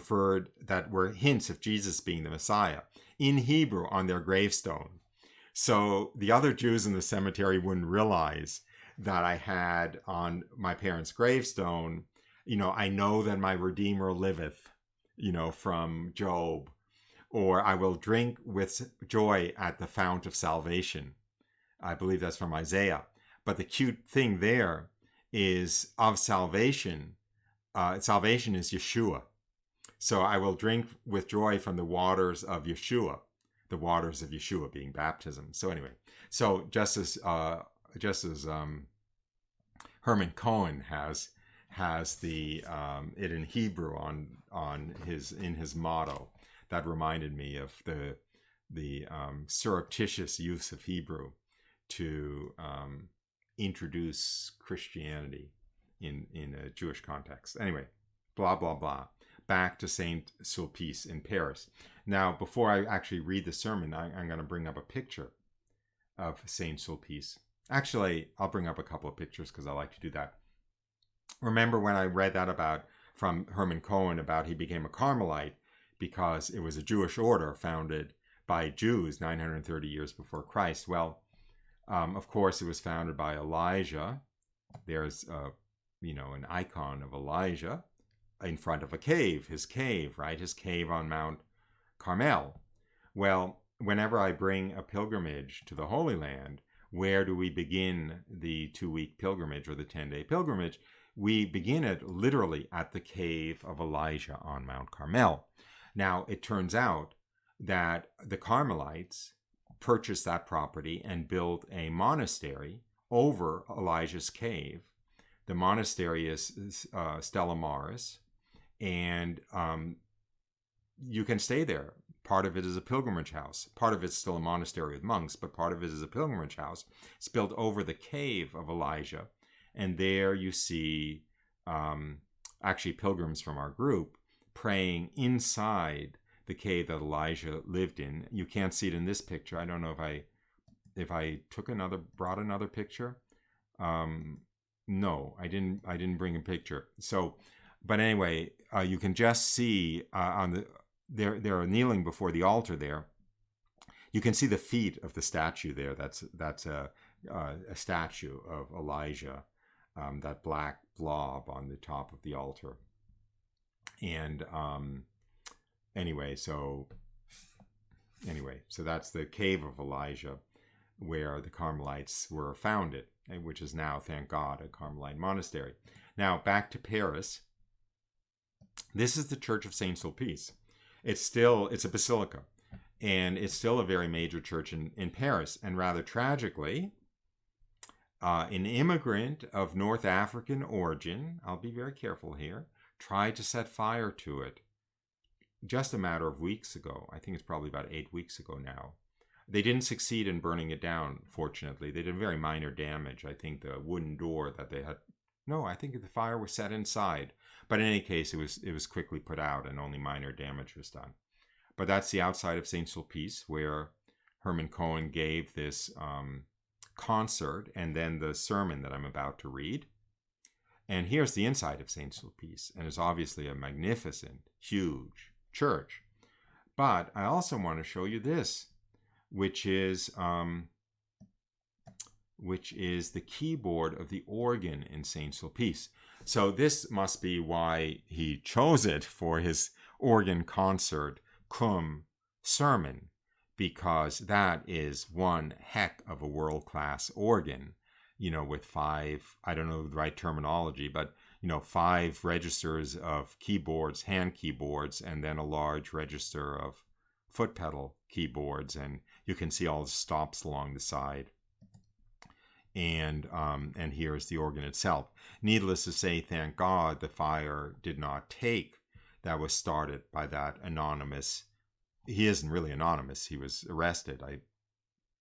were hints of Jesus being the Messiah in Hebrew on their gravestone. So the other Jews in the cemetery wouldn't realize that I had on my parents' gravestone, I know that my Redeemer liveth, from Job, or I will drink with joy at the fount of salvation. I believe that's from Isaiah. But the cute thing there is of salvation. Salvation is Yeshua. So I will drink with joy from the waters of Yeshua, the waters of Yeshua being baptism. So anyway, just as Herman Cohen has has the it in Hebrew on his motto. That reminded me of the surreptitious use of Hebrew to introduce Christianity in a Jewish context. Anyway, blah blah blah. Back to Saint Sulpice in Paris. Now, before I actually read the sermon, I'm going to bring up a picture of Saint Sulpice. Actually, I'll bring up a couple of pictures because I like to do that. Remember when I read that from Herman Cohen about he became a Carmelite because it was a Jewish order founded by Jews 930 years before Christ. Well, of course, it was founded by Elijah. There's an icon of Elijah in front of a cave, his cave on Mount Carmel. Well, whenever I bring a pilgrimage to the Holy Land, where do we begin the 2-week pilgrimage or the 10-day pilgrimage? We begin it literally at the cave of Elijah on Mount Carmel. Now, it turns out that the Carmelites purchased that property and built a monastery over Elijah's cave. The monastery is Stella Maris, and you can stay there. Part of it is a pilgrimage house. Part of it's still a monastery with monks, but part of it is a pilgrimage house. It's built over the cave of Elijah. And there you see actually pilgrims from our group praying inside the cave that Elijah lived in. You can't see it in this picture. I don't know if I brought another picture. No, I didn't bring a picture. So, but anyway, you can just see they're kneeling before the altar there. You can see the feet of the statue there. That's a statue of Elijah, that black blob on the top of the altar. And so that's the cave of Elijah, where the Carmelites were founded, which is now, thank God, a Carmelite monastery. Now back to Paris. This is the Church of Saint Sulpice. It's a basilica, and it's still a very major church in Paris. And rather tragically, an immigrant of North African origin, I'll be very careful here, tried to set fire to it just a matter of weeks ago. I think it's probably about 8 weeks ago now. They didn't succeed in burning it down, fortunately. They did very minor damage. I think the wooden door that they had... No, I think the fire was set inside. But in any case, it was quickly put out and only minor damage was done. But that's the outside of St. Sulpice, where Herman Cohen gave this concert and then the sermon that I'm about to read. And here's the inside of St. Sulpice, and it's obviously a magnificent, huge church. But I also want to show you this, which is the keyboard of the organ in St. Sulpice. So this must be why he chose it for his organ concert cum sermon, because that is one heck of a world-class organ, with 5, I don't know the right terminology, but 5 registers of keyboards, hand keyboards, and then a large register of foot pedal keyboards, and you can see all the stops along the side. And here's the organ itself. Needless to say, thank God the fire did not take that was started by that anonymous. He isn't really anonymous. He was arrested, I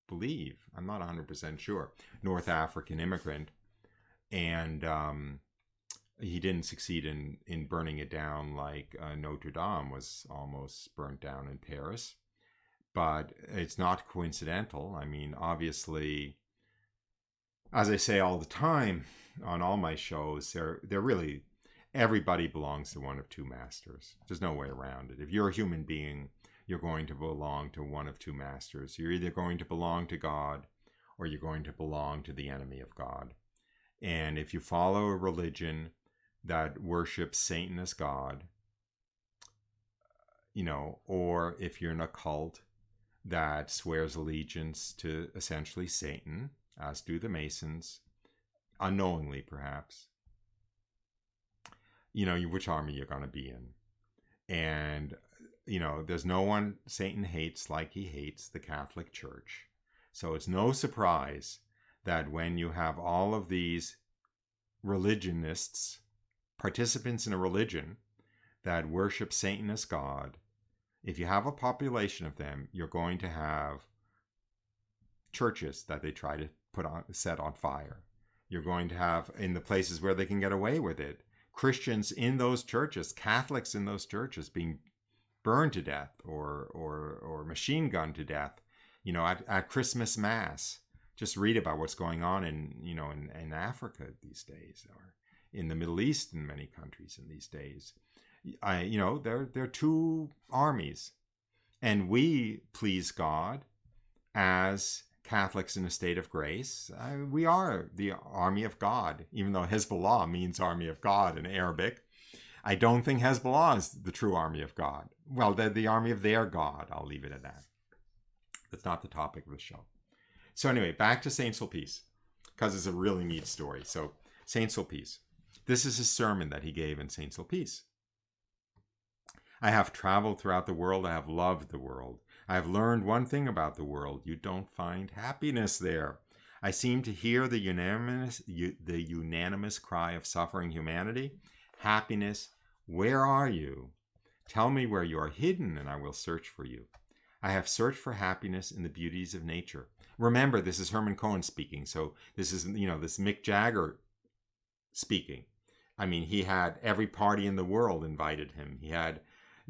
believe. I'm not 100% sure. North African immigrant. And he didn't succeed in burning it down like Notre Dame was almost burnt down in Paris. But it's not coincidental. I mean, obviously, as I say all the time on all my shows, they're really, everybody belongs to one of two masters. There's no way around it. If you're a human being, you're going to belong to one of two masters. You're either going to belong to God or you're going to belong to the enemy of God. And if you follow a religion that worships Satan as God, or if you're in a cult that swears allegiance to essentially Satan, as do the Masons, unknowingly perhaps, which army you're going to be in. And, there's no one Satan hates like he hates the Catholic Church. So it's no surprise that when you have all of these religionists participants in a religion that worship Satan as God, if you have a population of them, you're going to have churches that they try to set on fire. You're going to have, in the places where they can get away with it, Christians in those churches, Catholics in those churches being burned to death or machine gunned to death, at Christmas Mass. Just read about what's going on in Africa these days, or in the Middle East in many countries in these days. There are two armies, and we please God as Catholics in a state of grace. We are the army of God, even though Hezbollah means army of God in Arabic. I don't think Hezbollah is the true army of God. Well, they're the army of their God. I'll leave it at that. That's not the topic of the show. So anyway, back to Saint Sulpice, because it's a really neat story. So Saint Sulpice, this is his sermon that he gave in Saint Sulpice. I have traveled throughout the world. I have loved the world. I have learned one thing about the world. You don't find happiness there. I seem to hear the unanimous cry of suffering humanity. Happiness, where are you? Tell me where you are hidden, and I will search for you. I have searched for happiness in the beauties of nature. Remember, this is Herman Cohen speaking. So this is, this Mick Jagger speaking. I mean, he had every party in the world invited him. He had,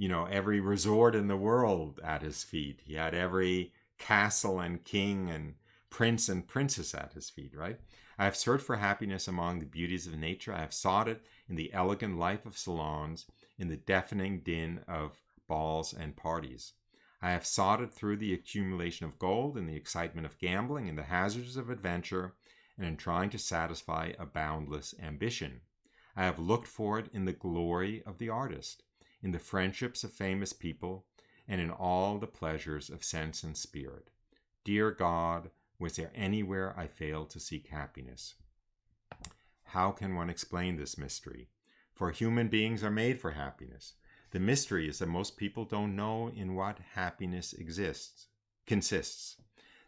every resort in the world at his feet. He had every castle and king and prince and princess at his feet, right? I have searched for happiness among the beauties of nature. I have sought it in the elegant life of salons, in the deafening din of balls and parties. I have sought it through the accumulation of gold, in the excitement of gambling, in the hazards of adventure, and in trying to satisfy a boundless ambition. I have looked for it in the glory of the artist, in the friendships of famous people, and in all the pleasures of sense and spirit. Dear God, was there anywhere I failed to seek happiness? How can one explain this mystery? For human beings are made for happiness. The mystery is that most people don't know in what happiness consists.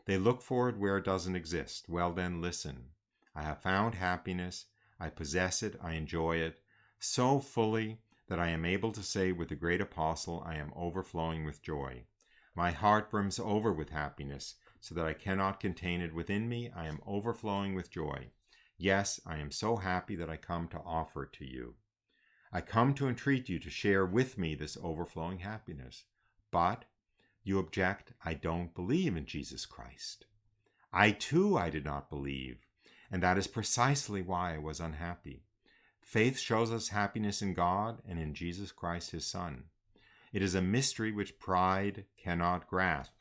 They look for it where it doesn't exist. Well then, listen. I have found happiness. I possess it. I enjoy it so fully that I am able to say with the great apostle, I am overflowing with joy. My heart brims over with happiness, so that I cannot contain it within me. I am overflowing with joy. Yes, I am so happy that I come to offer it to you. I come to entreat you to share with me this overflowing happiness. But you object, I don't believe in Jesus Christ. I did not believe, and that is precisely why I was unhappy. Faith shows us happiness in God and in Jesus Christ, his Son. It is a mystery which pride cannot grasp.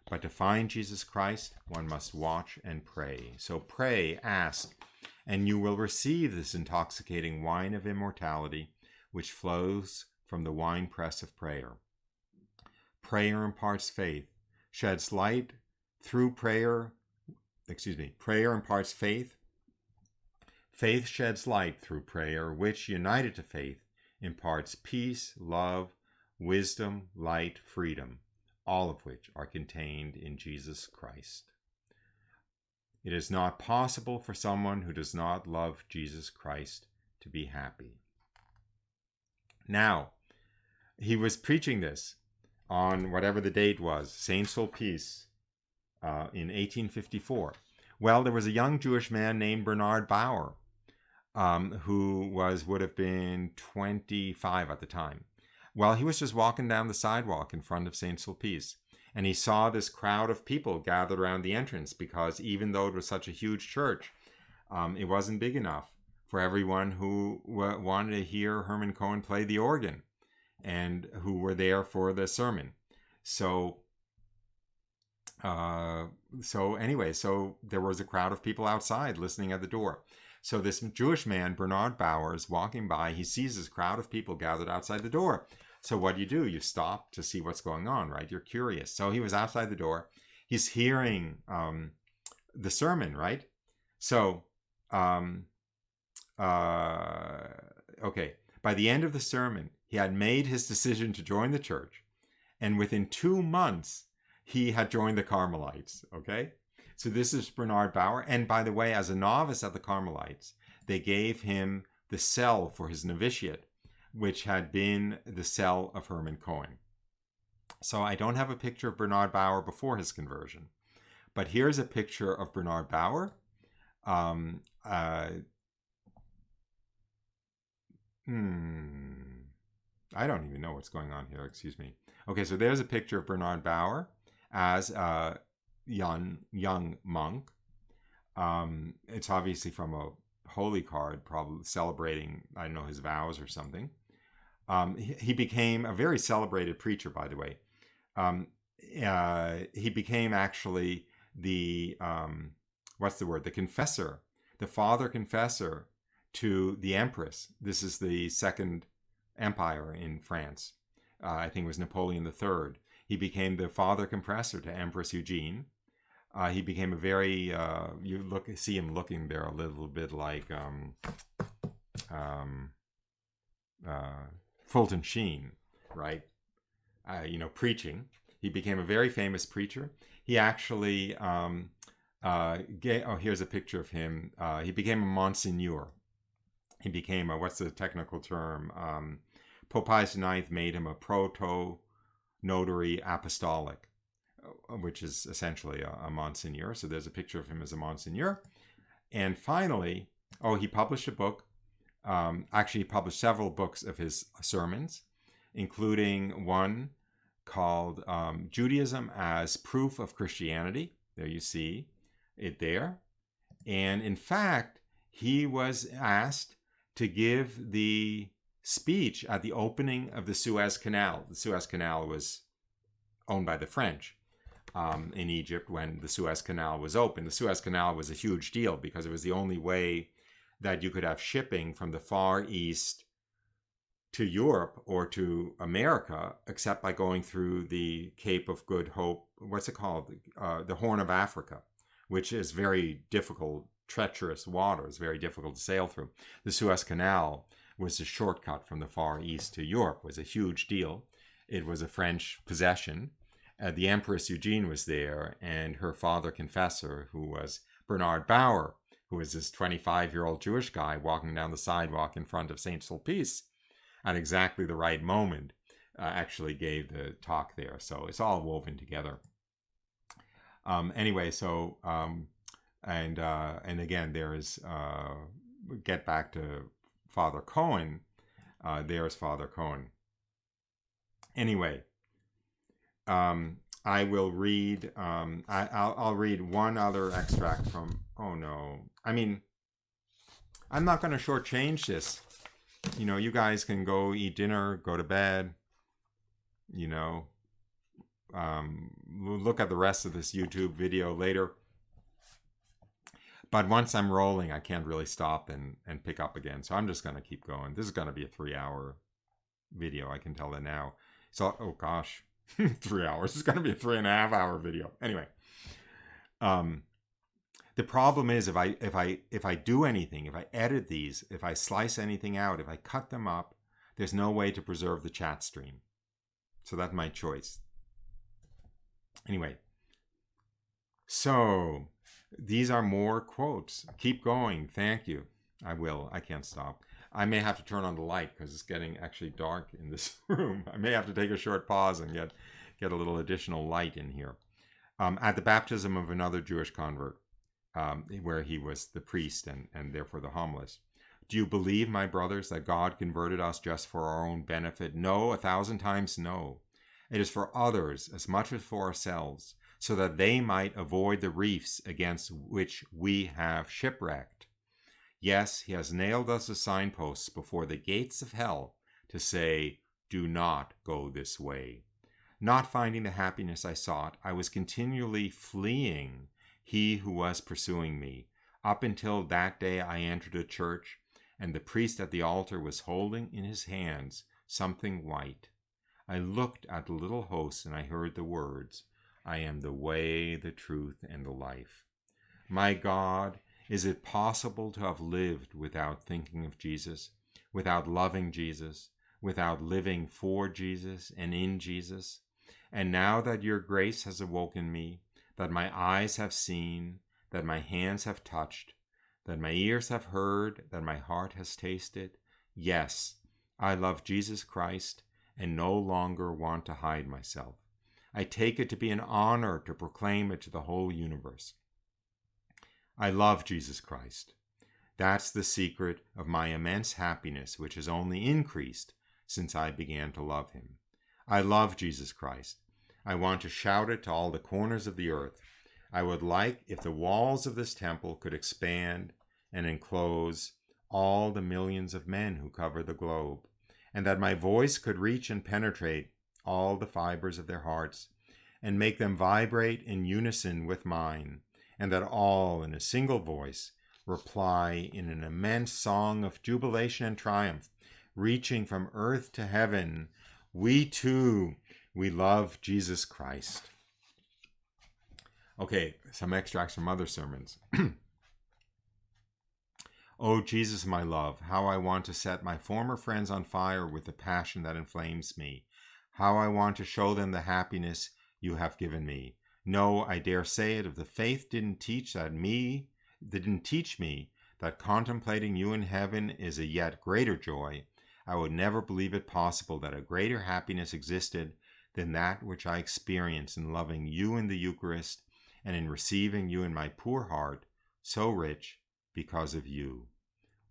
But to find Jesus Christ, one must watch and pray. So pray, ask, and you will receive this intoxicating wine of immortality, which flows from the winepress of prayer. Prayer imparts faith, sheds light through prayer. Prayer imparts faith. Faith sheds light through prayer, which, united to faith, imparts peace, love, wisdom, light, freedom, all of which are contained in Jesus Christ. It is not possible for someone who does not love Jesus Christ to be happy. Now, he was preaching this on whatever the date was, Saint Sulpice, in 1854. Well, there was a young Jewish man named Bernard Bauer, who would have been 25 at the time. Well, he was just walking down the sidewalk in front of Saint Sulpice, and he saw this crowd of people gathered around the entrance, because even though it was such a huge church, it wasn't big enough for everyone who wanted to hear Herman Cohen play the organ and who were there for the sermon. So anyway, there was a crowd of people outside listening at the door. So this Jewish man, Bernard Bauer, is walking by. He sees this crowd of people gathered outside the door. So what do? You stop to see what's going on, right? You're curious. So he was outside the door. He's hearing the sermon, right? So, okay. By the end of the sermon, he had made his decision to join the church. And within 2 months, he had joined the Carmelites, okay? So this is Bernard Bauer. And by the way, as a novice at the Carmelites, they gave him the cell for his novitiate, which had been the cell of Herman Cohen. So I don't have a picture of Bernard Bauer before his conversion, but here's a picture of Bernard Bauer. I don't even know what's going on here. Excuse me. Okay, so there's a picture of Bernard Bauer as a young monk. It's obviously from a holy card, probably celebrating, I don't know, his vows or something. He became a very celebrated preacher, by the way. He became actually the the confessor, the father confessor to the Empress. This is the Second Empire in France. I think it was Napoleon III. He became the father confessor to Empress Eugene. He became a very see him looking there a little bit like Fulton Sheen, right? Preaching. He became a very famous preacher. He actually here's a picture of him. He became a Monsignor. He became a, what's the technical term? Pope Pius IX made him a proto-notary apostolic, which is essentially a Monsignor. So there's a picture of him as a Monsignor. And finally, he published a book. Actually, he published several books of his sermons, including one called Judaism as Proof of Christianity. There you see it there. And in fact, he was asked to give the speech at the opening of the Suez Canal. The Suez Canal was owned by the French in Egypt when the Suez Canal was open. The Suez Canal was a huge deal because it was the only way that you could have shipping from the Far East to Europe or to America, except by going through the Cape of Good Hope. What's it called? The Horn of Africa, which is very difficult, treacherous waters, very difficult to sail through. The Suez Canal was a shortcut from the Far East to Europe. It was a huge deal. It was a French possession. The Empress Eugene was there, and her father confessor, who was Bernard Bauer, who was this 25-year-old Jewish guy walking down the sidewalk in front of St. Sulpice at exactly the right moment, actually gave the talk there. So it's all woven together. Anyway, so and again, there is get back to Father Cohen. There's Father Cohen. Anyway, I will read. I'll read one other extract from. Oh no! I mean, I'm not going to shortchange this. You guys can go eat dinner, go to bed. Look at the rest of this YouTube video later. But once I'm rolling, I can't really stop and pick up again. So I'm just going to keep going. This is going to be a 3-hour video. I can tell that now. So, oh gosh, 3 hours. It's going to be a 3.5-hour video. Anyway, the problem is if I do anything, if I edit these, if I slice anything out, if I cut them up, there's no way to preserve the chat stream. So that's my choice. Anyway, so these are more quotes. Keep going. Thank you. I will. I can't stop. I may have to turn on the light because it's getting actually dark in this room. I may have to take a short pause and get a little additional light in here. At the baptism of another Jewish convert, where he was the priest and therefore the homilist. Do you believe, my brothers, that God converted us just for our own benefit? No, 1,000 times no. It is for others as much as for ourselves, so that they might avoid the reefs against which we have shipwrecked. Yes, he has nailed us as signposts before the gates of hell to say, do not go this way. Not finding the happiness I sought, I was continually fleeing he who was pursuing me, up until that day I entered a church, and the priest at the altar was holding in his hands something white. I looked at the little host, and I heard the words, I am the way, the truth, and the life. My God, is it possible to have lived without thinking of Jesus, without loving Jesus, without living for Jesus and in Jesus? And now that your grace has awoken me, that my eyes have seen, that my hands have touched, that my ears have heard, that my heart has tasted. Yes, I love Jesus Christ and no longer want to hide myself. I take it to be an honor to proclaim it to the whole universe. I love Jesus Christ. That's the secret of my immense happiness, which has only increased since I began to love him. I love Jesus Christ. I want to shout it to all the corners of the earth. I would like if the walls of this temple could expand and enclose all the millions of men who cover the globe, and that my voice could reach and penetrate all the fibers of their hearts and make them vibrate in unison with mine, and that all in a single voice reply in an immense song of jubilation and triumph, reaching from earth to heaven. We too, we love Jesus Christ. Okay, some extracts from other sermons. Oh, Jesus, my love, how I want to set my former friends on fire with the passion that inflames me. How I want to show them the happiness you have given me. No, I dare say it, if the faith didn't teach me that contemplating you in heaven is a yet greater joy, I would never believe it possible that a greater happiness existed than that which I experience in loving you in the Eucharist and in receiving you in my poor heart, so rich because of you.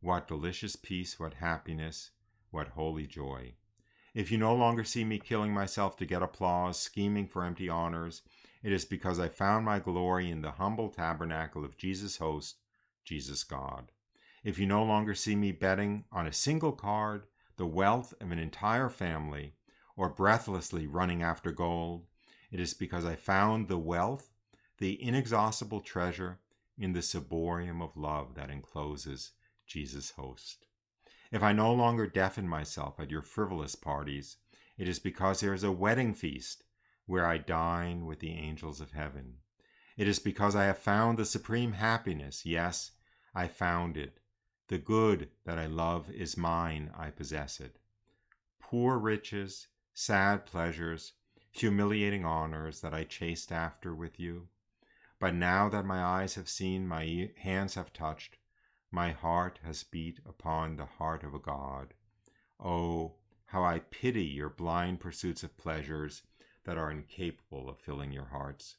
What delicious peace, what happiness, what holy joy. If you no longer see me killing myself to get applause, scheming for empty honors, it is because I found my glory in the humble tabernacle of Jesus Host, Jesus God. If you no longer see me betting on a single card the wealth of an entire family, or breathlessly running after gold, it is because I found the wealth, the inexhaustible treasure, in the ciborium of love that encloses Jesus Host. If I no longer deafen myself at your frivolous parties, it is because there is a wedding feast where I dine with the angels of heaven. It is because I have found the supreme happiness. Yes, I found it. The good that I love is mine, I possess it. Poor riches, sad pleasures, humiliating honors that I chased after with you. But now that my eyes have seen, my hands have touched, my heart has beat upon the heart of a God. Oh, how I pity your blind pursuits of pleasures that are incapable of filling your hearts.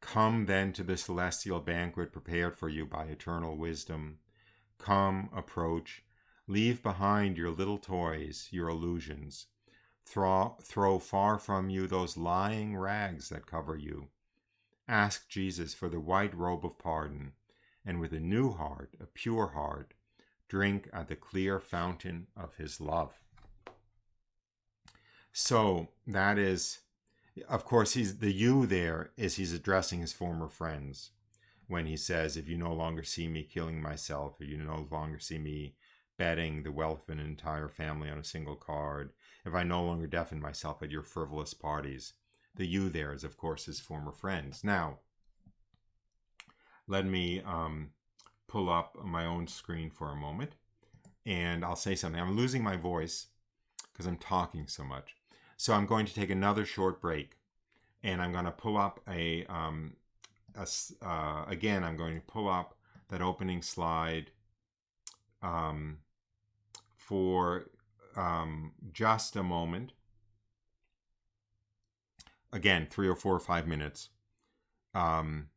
Come then to the celestial banquet prepared for you by eternal wisdom. Come, approach, leave behind your little toys, your illusions. Throw far from you those lying rags that cover you. Ask Jesus for the white robe of pardon, and with a new heart, a pure heart, drink at the clear fountain of his love. So that is, of course, the you there is he's addressing his former friends when he says, if you no longer see me killing myself, if you no longer see me betting the wealth of an entire family on a single card, if I no longer deafen myself at your frivolous parties, the you there is, of course, his former friends. Now, let me pull up my own screen for a moment, and I'll say something. I'm losing my voice because I'm talking so much. So I'm going to take another short break, and I'm going to pull up again, I'm going to pull up that opening slide for just a moment. Again, 3 or 4 or 5 minutes. And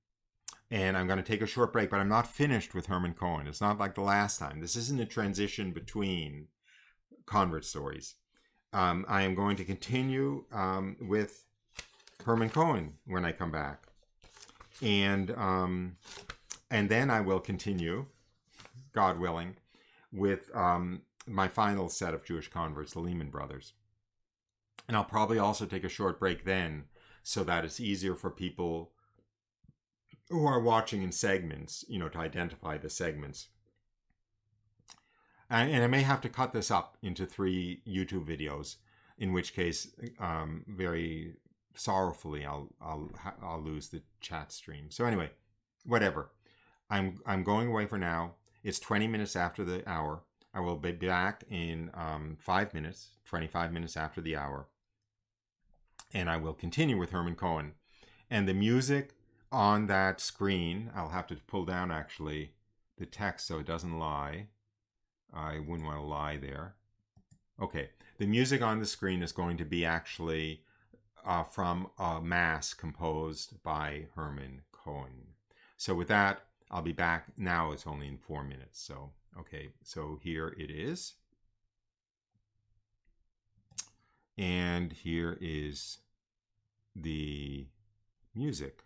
I'm going to take a short break, but I'm not finished with Herman Cohen. It's not like the last time. This isn't a transition between convert stories. I am going to continue with Herman Cohen when I come back. And then I will continue, God willing, with my final set of Jewish converts, the Lehman brothers. And I'll probably also take a short break then so that it's easier for people who are watching in segments, to identify the segments. And I may have to cut this up into 3 YouTube videos, in which case, very sorrowfully, I'll lose the chat stream. So anyway, whatever. I'm going away for now. It's 20 minutes after the hour. I will be back in 5 minutes, 25 minutes after the hour. And I will continue with Herman Cohen. And the music on that screen, I'll have to pull down actually the text so it doesn't lie. I wouldn't want to lie there. Okay, the music on the screen is going to be actually from a mass composed by Herman Cohen. So with that, I'll be back. Now it's only in 4 minutes. So, okay, so here it is. And here is the music.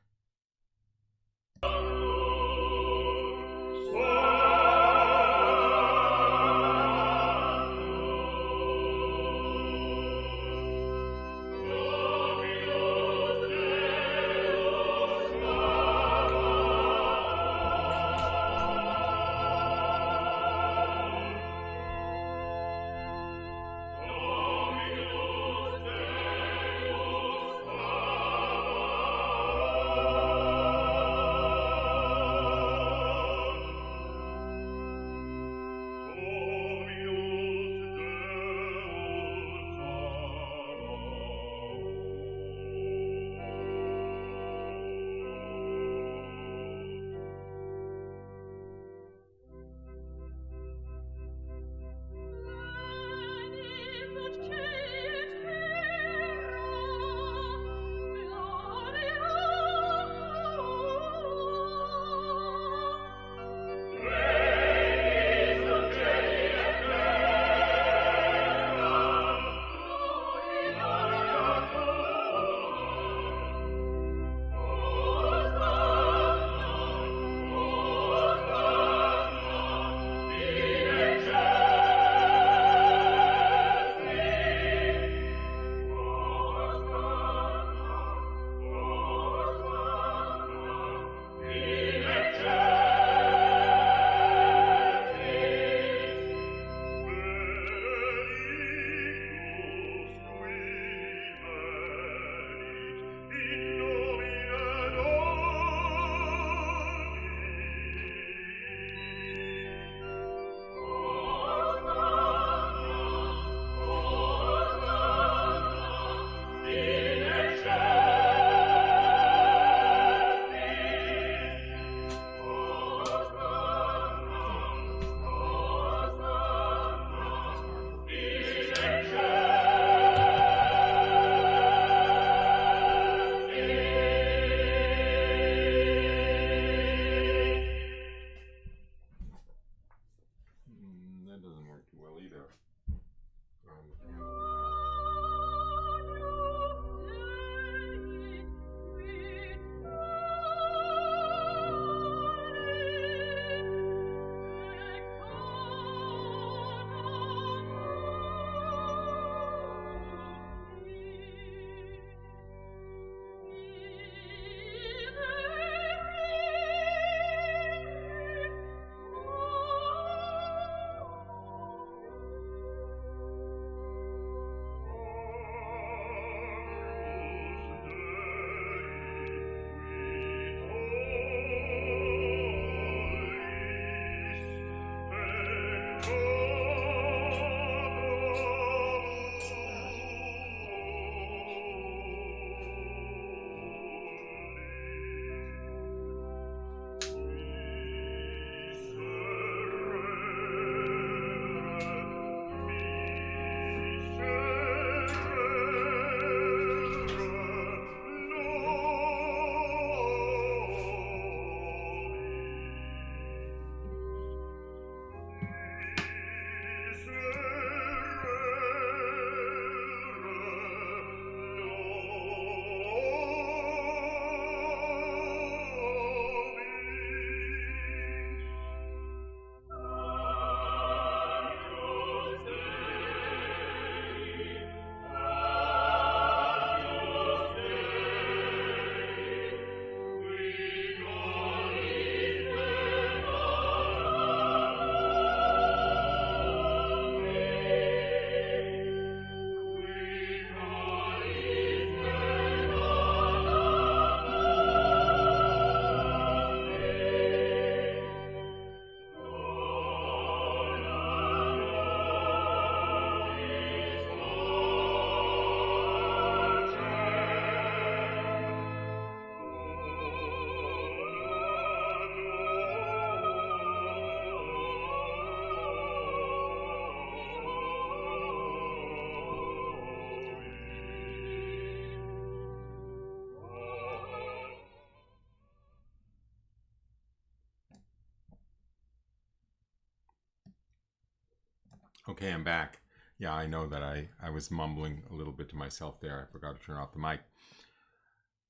Okay, I'm back. Yeah, I know that I was mumbling a little bit to myself there. I forgot to turn off the mic.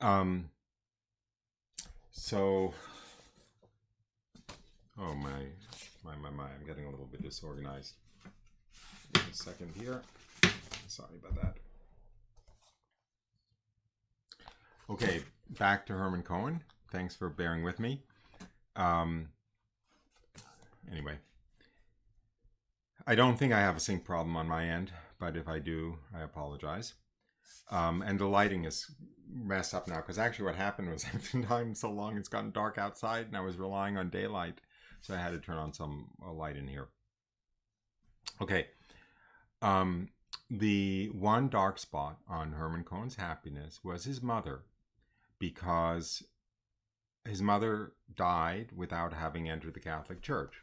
Um, so, oh my, I'm getting a little bit disorganized. Give me a second here. Sorry about that. Okay, back to Herman Cohen. Thanks for bearing with me. Anyway, I don't think I have a sync problem on my end, but if I do, I apologize. And the lighting is messed up now because actually what happened was I've been time so long it's gotten dark outside and I was relying on daylight, so I had to turn on some light in here. Okay. The one dark spot on Herman Cohen's happiness was his mother, because his mother died without having entered the Catholic Church.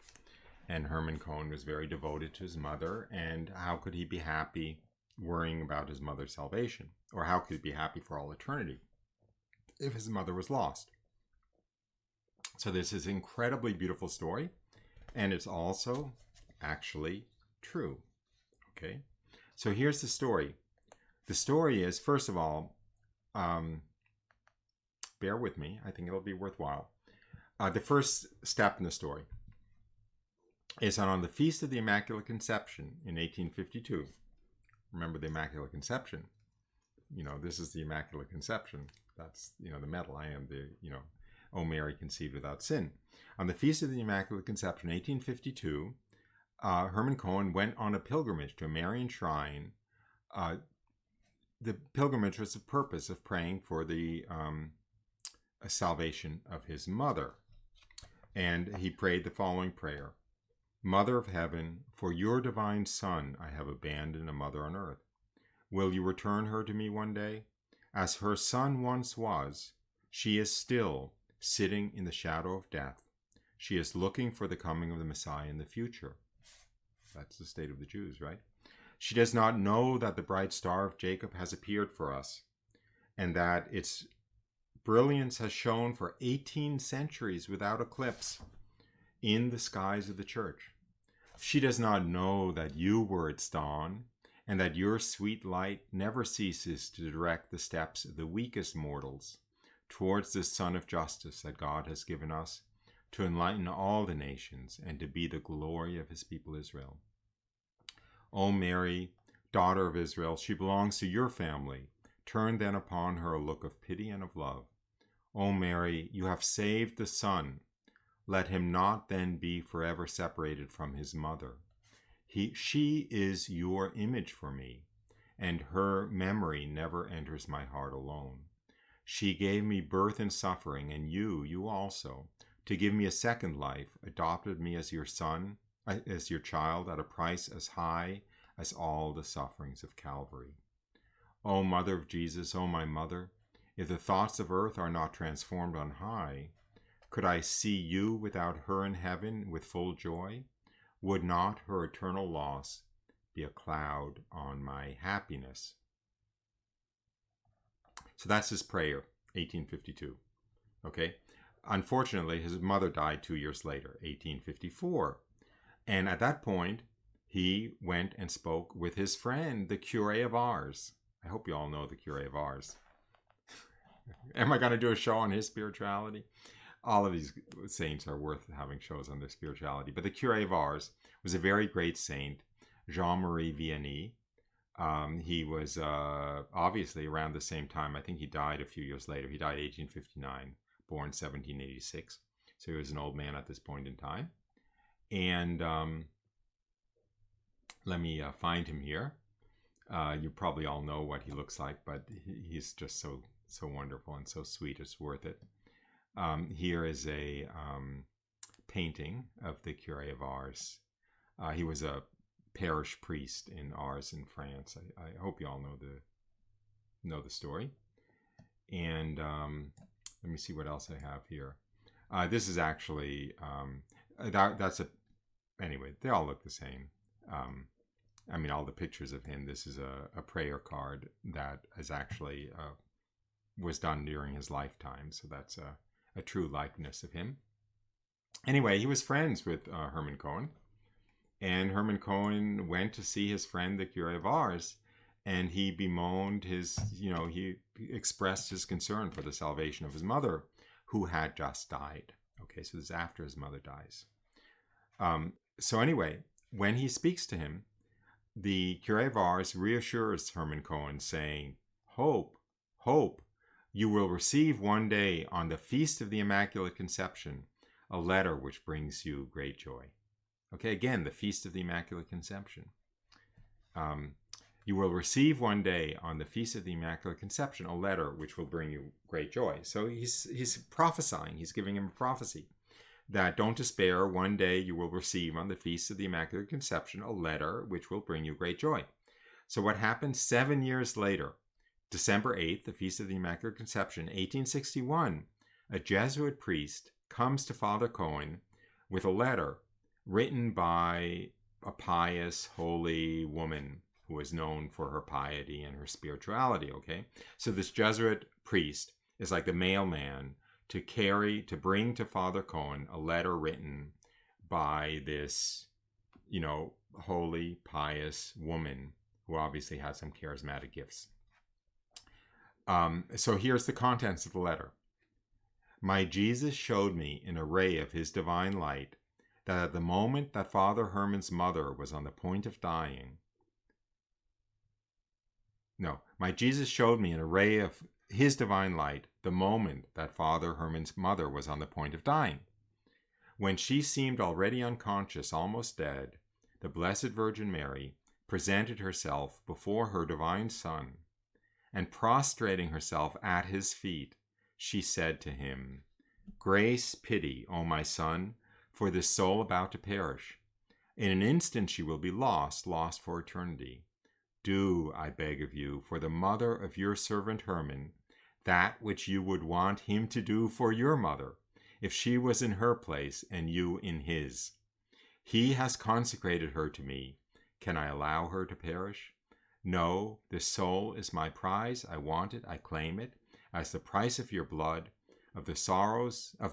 And Herman Cohen was very devoted to his mother, and how could he be happy worrying about his mother's salvation? Or how could he be happy for all eternity if his mother was lost? So this is an incredibly beautiful story, and it's also actually true. Okay, so here's the story. The story is, first of all, bear with me, I think it'll be worthwhile. The first step in the story is that on the Feast of the Immaculate Conception in 1852, remember the Immaculate Conception, this is the Immaculate Conception, that's, the medal, I am the, O Mary conceived without sin. On the Feast of the Immaculate Conception, 1852, Herman Cohen went on a pilgrimage to a Marian shrine. The pilgrimage was the purpose of praying for the salvation of his mother. And he prayed the following prayer. Mother of heaven, for your divine Son I have abandoned a mother on earth. Will you return her to me one day? As her son once was, she is still sitting in the shadow of death. She is looking for the coming of the Messiah in the future. That's the state of the Jews, right? She does not know that the bright star of Jacob has appeared for us, and that its brilliance has shone for 18 centuries without eclipse in the skies of the church. She does not know that you were its dawn, and that your sweet light never ceases to direct the steps of the weakest mortals towards the Sun of Justice that God has given us, to enlighten all the nations and to be the glory of his people Israel. O Mary, daughter of Israel, she belongs to your family. Turn then upon her a look of pity and of love. O Mary, you have saved the Son. Let him not then be forever separated from his mother. She is your image for me, and her memory never enters my heart alone. She gave me birth and suffering, and you also, to give me a second life, adopted me as your son, as your child, at a price as high as all the sufferings of Calvary. O Mother of Jesus, O my mother, if the thoughts of earth are not transformed on high, could I see you without her in heaven with full joy? Would not her eternal loss be a cloud on my happiness? So that's his prayer, 1852. Okay? Unfortunately, his mother died 2 years later, 1854. And at that point, he went and spoke with his friend, the Curé of Ars. I hope you all know the Curé of Ars. Am I going to do a show on his spirituality? All of these saints are worth having shows on their spirituality. But the Curé of Ars was a very great saint, Jean-Marie Vianney. He was obviously around the same time. I think he died a few years later. He died 1859, born 1786. So he was an old man at this point in time. And let me find him here. You probably all know what he looks like, but he's just so wonderful and so sweet. It's worth it. Here is a painting of the Curé of Ars. He was a parish priest in Ars in France. I hope you all know the story. And let me see what else I have here. This is actually anyway. They all look the same. I mean, all the pictures of him. This is a prayer card that is actually was done during his lifetime. So that's a true likeness of him. Anyway, he was friends with Herman Cohen, And Herman Cohen went to see his friend, the Cure of Ars, and he bemoaned he expressed his concern for the salvation of his mother, who had just died. Okay, so this is after his mother dies. So anyway, when he speaks to him, the Cure of Ars reassures Herman Cohen, saying, "Hope, hope, you will receive one day on the Feast of the Immaculate Conception a letter which brings you great joy." Okay, again, the Feast of the Immaculate Conception. You will receive one day on the Feast of the Immaculate Conception a letter which will bring you great joy. So he's prophesying, he's giving him a prophecy that don't despair, one day you will receive on the Feast of the Immaculate Conception a letter which will bring you great joy. So what happened 7 years later, December 8th, the Feast of the Immaculate Conception, 1861, a Jesuit priest comes to Father Cohen with a letter written by a pious, holy woman who was known for her piety and her spirituality, okay? So this Jesuit priest is like the mailman to bring to Father Cohen a letter written by this, holy, pious woman who obviously has some charismatic gifts. So here's the contents of the letter. My Jesus showed me in a ray of his divine light that at the moment that Father Herman's mother was on the point of dying, my Jesus showed me in a ray of his divine light the moment that Father Herman's mother was on the point of dying. When she seemed already unconscious, almost dead, the Blessed Virgin Mary presented herself before her divine Son, and prostrating herself at his feet, she said to him, "Grace, pity, O my son, for this soul about to perish. In an instant she will be lost for eternity. Do, I beg of you, for the mother of your servant Herman, that which you would want him to do for your mother, if she was in her place and you in his. He has consecrated her to me. Can I allow her to perish? No, this soul is my prize. I want it. I claim it as the price of your blood, of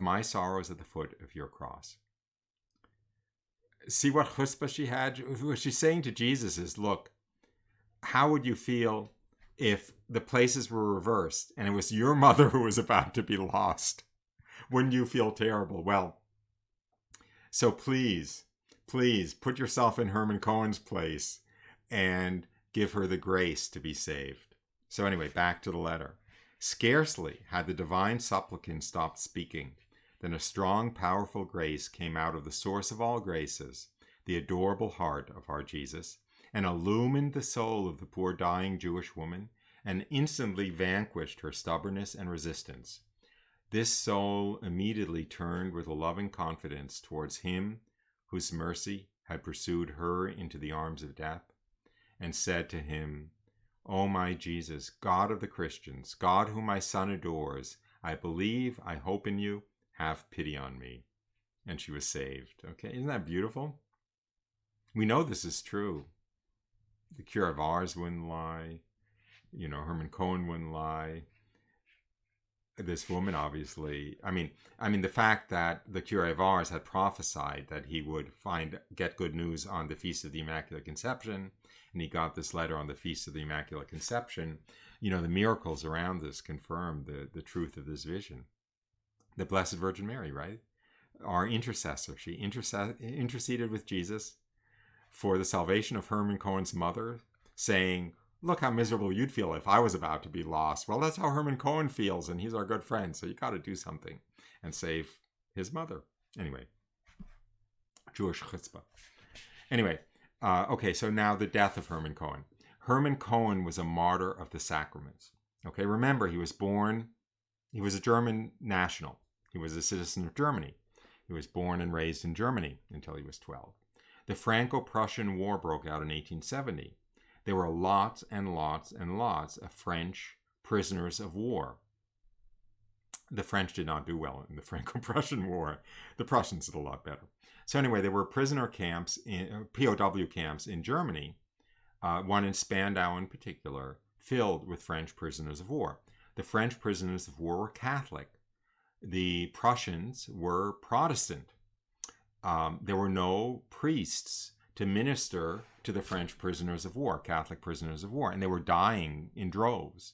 my sorrows at the foot of your cross." See what chutzpah she had? What she's saying to Jesus is, look, how would you feel if the places were reversed and it was your mother who was about to be lost? Wouldn't you feel terrible? Well, so please put yourself in Herman Cohen's place and give her the grace to be saved. So anyway, back to the letter. Scarcely had the divine supplicant stopped speaking than a strong, powerful grace came out of the source of all graces, the adorable heart of our Jesus, and illumined the soul of the poor dying Jewish woman, and instantly vanquished her stubbornness and resistance. This soul immediately turned with a loving confidence towards him whose mercy had pursued her into the arms of death, and said to him, "O my Jesus, God of the Christians, God whom my son adores, I believe, I hope in you, have pity on me." And she was saved. Okay, isn't that beautiful? We know this is true. The Cure of Ars wouldn't lie. Herman Cohen wouldn't lie. This woman, obviously, I mean, the fact that the Cure of Ars had prophesied that he would get good news on the Feast of the Immaculate Conception, and he got this letter on the Feast of the Immaculate Conception, the miracles around this confirm the truth of this vision. The Blessed Virgin Mary, right? Our intercessor. She interceded with Jesus for the salvation of Herman Cohen's mother, saying, "Look how miserable you'd feel if I was about to be lost." Well, that's how Herman Cohen feels, and he's our good friend, so you got to do something and save his mother. Anyway, Jewish chutzpah. Anyway, okay, so now the death of Herman Cohen. Herman Cohen was a martyr of the sacraments. Okay, remember, he was a German national. He was a citizen of Germany. He was born and raised in Germany until he was 12. The Franco-Prussian War broke out in 1870. There were lots and lots and lots of French prisoners of war. The French did not do well in the Franco-Prussian War. The Prussians did a lot better. So anyway, there were prisoner camps, POW camps in Germany, one in Spandau in particular, filled with French prisoners of war. The French prisoners of war were Catholic. The Prussians were Protestant. There were no priests to minister to the French prisoners of war, Catholic prisoners of war, and they were dying in droves.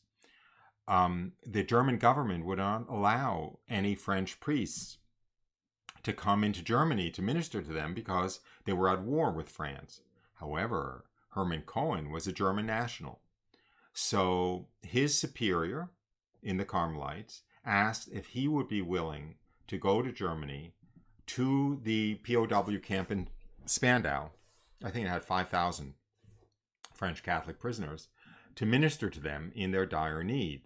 The German government would not allow any French priests to come into Germany to minister to them because they were at war with France. However, Herman Cohen was a German national. So his superior in the Carmelites asked if he would be willing to go to Germany to the POW camp in Spandau. I think it had 5,000 French Catholic prisoners, to minister to them in their dire need.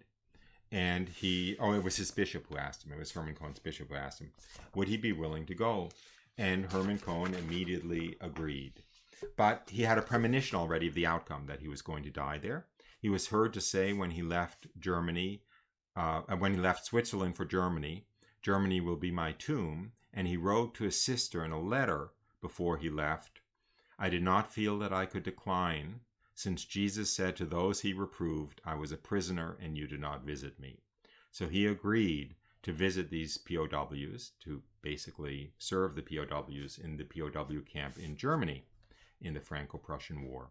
And it was his bishop who asked him. It was Herman Cohen's bishop who asked him, would he be willing to go? And Herman Cohen immediately agreed. But he had a premonition already of the outcome, that he was going to die there. He was heard to say when he left Germany, when he left Switzerland for Germany, Germany will be my tomb. And he wrote to his sister in a letter before he left, I did not feel that I could decline, since Jesus said to those he reproved, I was a prisoner and you did not visit me. So he agreed to visit these POWs, to basically serve the POWs in the POW camp in Germany in the Franco-Prussian War.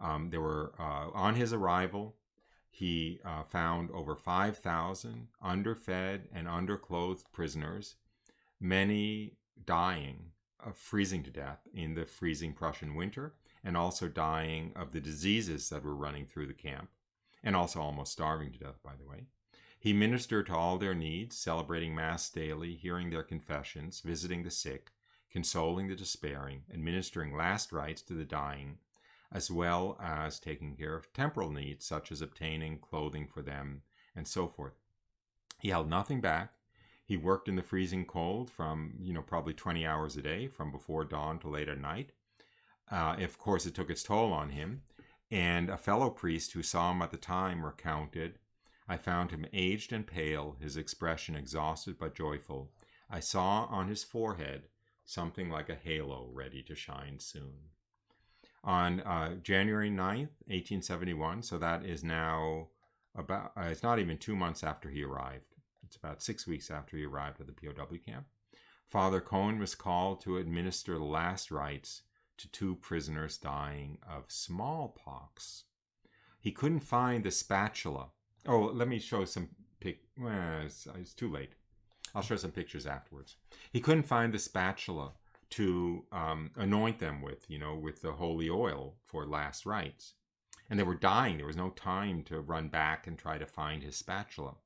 On his arrival, he found over 5,000 underfed and underclothed prisoners, many dying of freezing to death in the freezing Prussian winter, and also dying of the diseases that were running through the camp, and also almost starving to death, by the way. He ministered to all their needs, celebrating Mass daily, hearing their confessions, visiting the sick, consoling the despairing, administering last rites to the dying, as well as taking care of temporal needs, such as obtaining clothing for them, and so forth. He held nothing back. He worked in the freezing cold from, probably 20 hours a day, from before dawn to late at night. Of course, it took its toll on him. And a fellow priest who saw him at the time recounted, I found him aged and pale, his expression exhausted but joyful. I saw on his forehead something like a halo ready to shine soon. On January 9th, 1871, so that is now about, it's not even 2 months after he arrived. It's about 6 weeks after he arrived at the POW camp. Father Cohen was called to administer the last rites to 2 prisoners dying of smallpox. He couldn't find the spatula. Oh, let me show some it's too late. I'll show some pictures afterwards. He couldn't find the spatula to anoint them with, with the holy oil for last rites. And they were dying. There was no time to run back and try to find his spatula.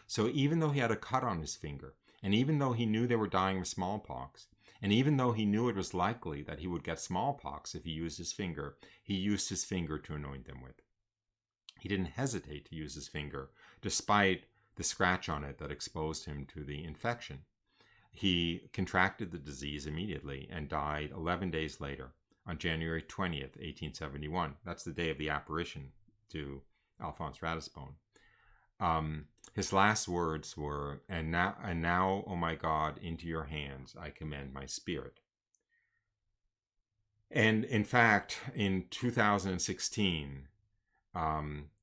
So even though he had a cut on his finger, and even though he knew they were dying of smallpox, and even though he knew it was likely that he would get smallpox if he used his finger, he used his finger to anoint them with. He didn't hesitate to use his finger, despite the scratch on it that exposed him to the infection. He contracted the disease immediately and died 11 days later, on January 20th, 1871. That's the day of the apparition to Alphonse Ratisbonne. His last words were, and now, O my God, into your hands I commend my spirit. And in fact, in 2016,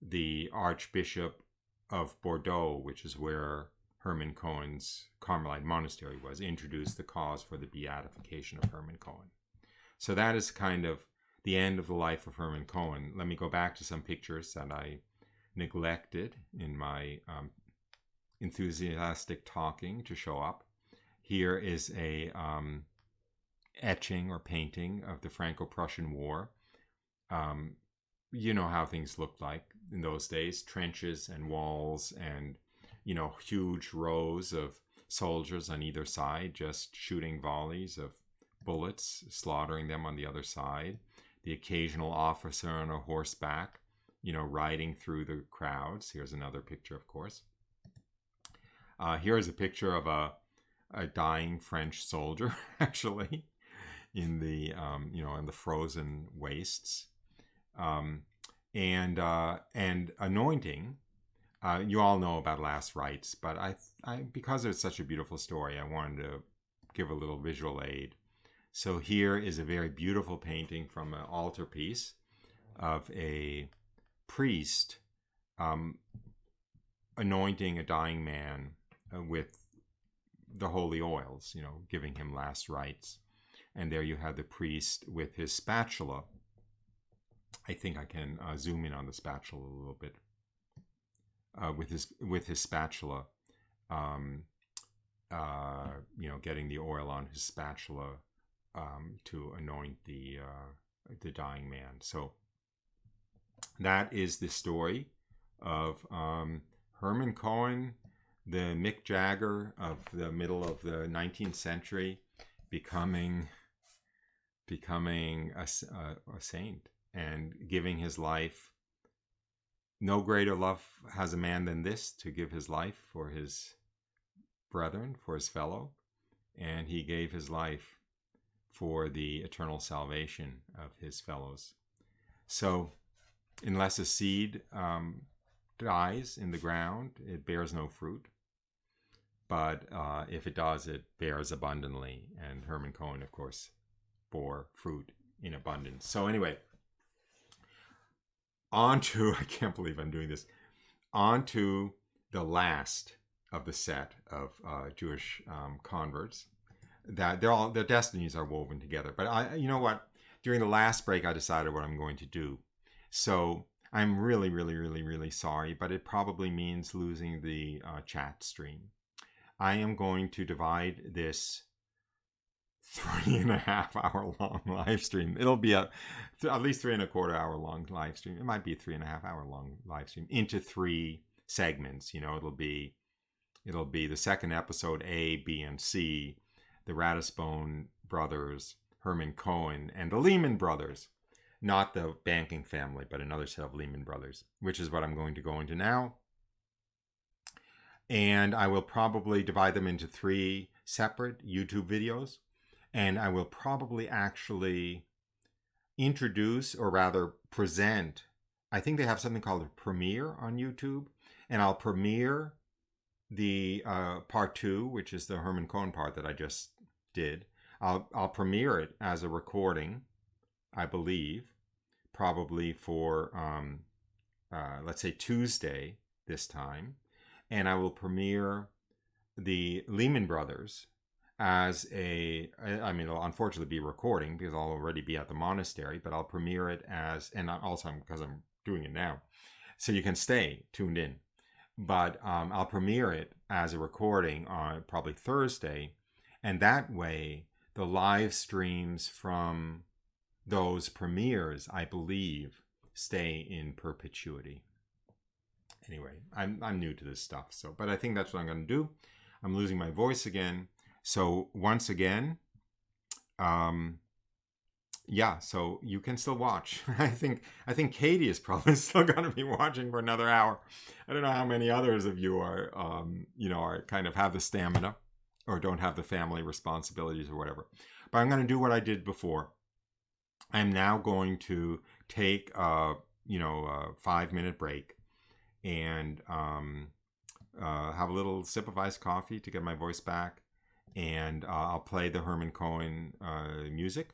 the Archbishop of Bordeaux, which is where Herman Cohen's Carmelite monastery was, introduced the cause for the beatification of Herman Cohen. So that is kind of the end of the life of Herman Cohen. Let me go back to some pictures that I neglected in my enthusiastic talking to show up. Here is a etching or painting of the Franco-Prussian War. You know how things looked like in those days, trenches and walls and, huge rows of soldiers on either side, just shooting volleys of bullets, slaughtering them on the other side. The occasional officer on a horseback, riding through the crowds. Here's another picture, of course. Here's a picture of a dying French soldier, actually, in the in the frozen wastes, and anointing. You all know about last rites, but I because it's such a beautiful story, I wanted to give a little visual aid. So here is a very beautiful painting from an altarpiece of a priest anointing a dying man with the holy oils, giving him last rites. And there you have the priest with his spatula. I think I can zoom in on the spatula a little bit. With his spatula, getting the oil on his spatula to anoint the dying man. So that is the story of Herman Cohen, the Mick Jagger of the middle of the 19th century, becoming a saint and giving his life. No greater love has a man than this, to give his life for his brethren, for his fellow. And he gave his life for the eternal salvation of his fellows. So unless a seed dies in the ground, it bears no fruit. But if it does, it bears abundantly. And Herman Cohen, of course, bore fruit in abundance. So anyway, on to, I can't believe I'm doing this, on to the last of the set of Jewish converts. That their destinies are woven together. But you know what? During the last break, I decided what I'm going to do. So I'm really, really, really, really sorry, but it probably means losing the chat stream. I am going to divide this 3.5 hour long live stream. It'll be at least 3.25 hour long live stream. It might be a 3.5 hour long live stream into 3 segments. It'll be the second episode, A, B, and C, the Ratisbone brothers, Herman Cohen, and the Lehman brothers. Not the banking family, but another set of Lehman brothers, which is what I'm going to go into now. And I will probably divide them into 3 separate YouTube videos. And I will probably actually introduce, or rather present, I think they have something called a premiere on YouTube. And I'll premiere the part 2, which is the Herman Cohen part that I just did. I'll premiere it as a recording, I believe, probably for, let's say Tuesday this time. And I will premiere the Lehman brothers as it'll unfortunately be a recording because I'll already be at the monastery, but I'll premiere it as, and also because I'm doing it now, so you can stay tuned in. But I'll premiere it as a recording on probably Thursday, and that way the live streams from those premieres, I believe, stay in perpetuity. Anyway, I'm new to this stuff, but I think that's what I'm going to do. I'm losing my voice again. So once again, so you can still watch. I think Katie is probably still going to be watching for another hour. I don't know how many others of you are, are kind of have the stamina or don't have the family responsibilities or whatever. But I'm going to do what I did before. I'm now going to take a 5-minute break and have a little sip of iced coffee to get my voice back. And I'll play the Herman Cohen music.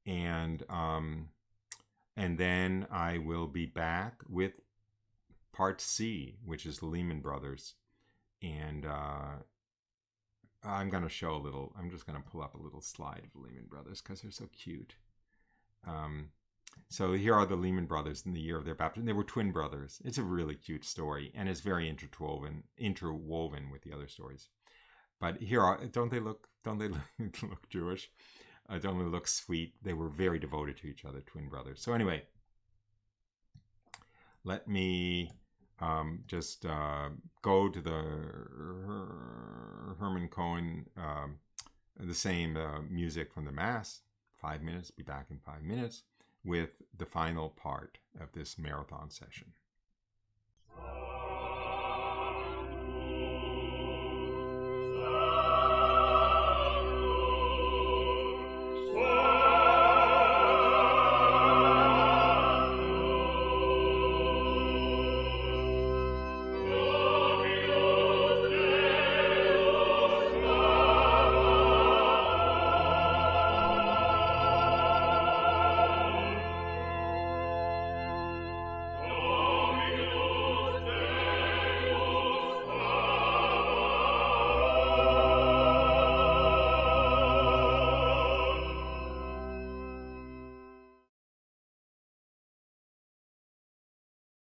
And then I will be back with part C, which is the Lehman brothers. And I'm going to show I'm just going to pull up a little slide of the Lehman brothers because they're so cute. So here are the Lehman brothers in the year of their baptism. They were twin brothers. It's a really cute story, and it's very interwoven with the other stories. But don't they look Jewish? Don't they look sweet? They were very devoted to each other, twin brothers. So anyway, let me just go to the Herman Cohen, the same music from the Mass. 5 minutes, be back in 5 minutes with the final part of this marathon session.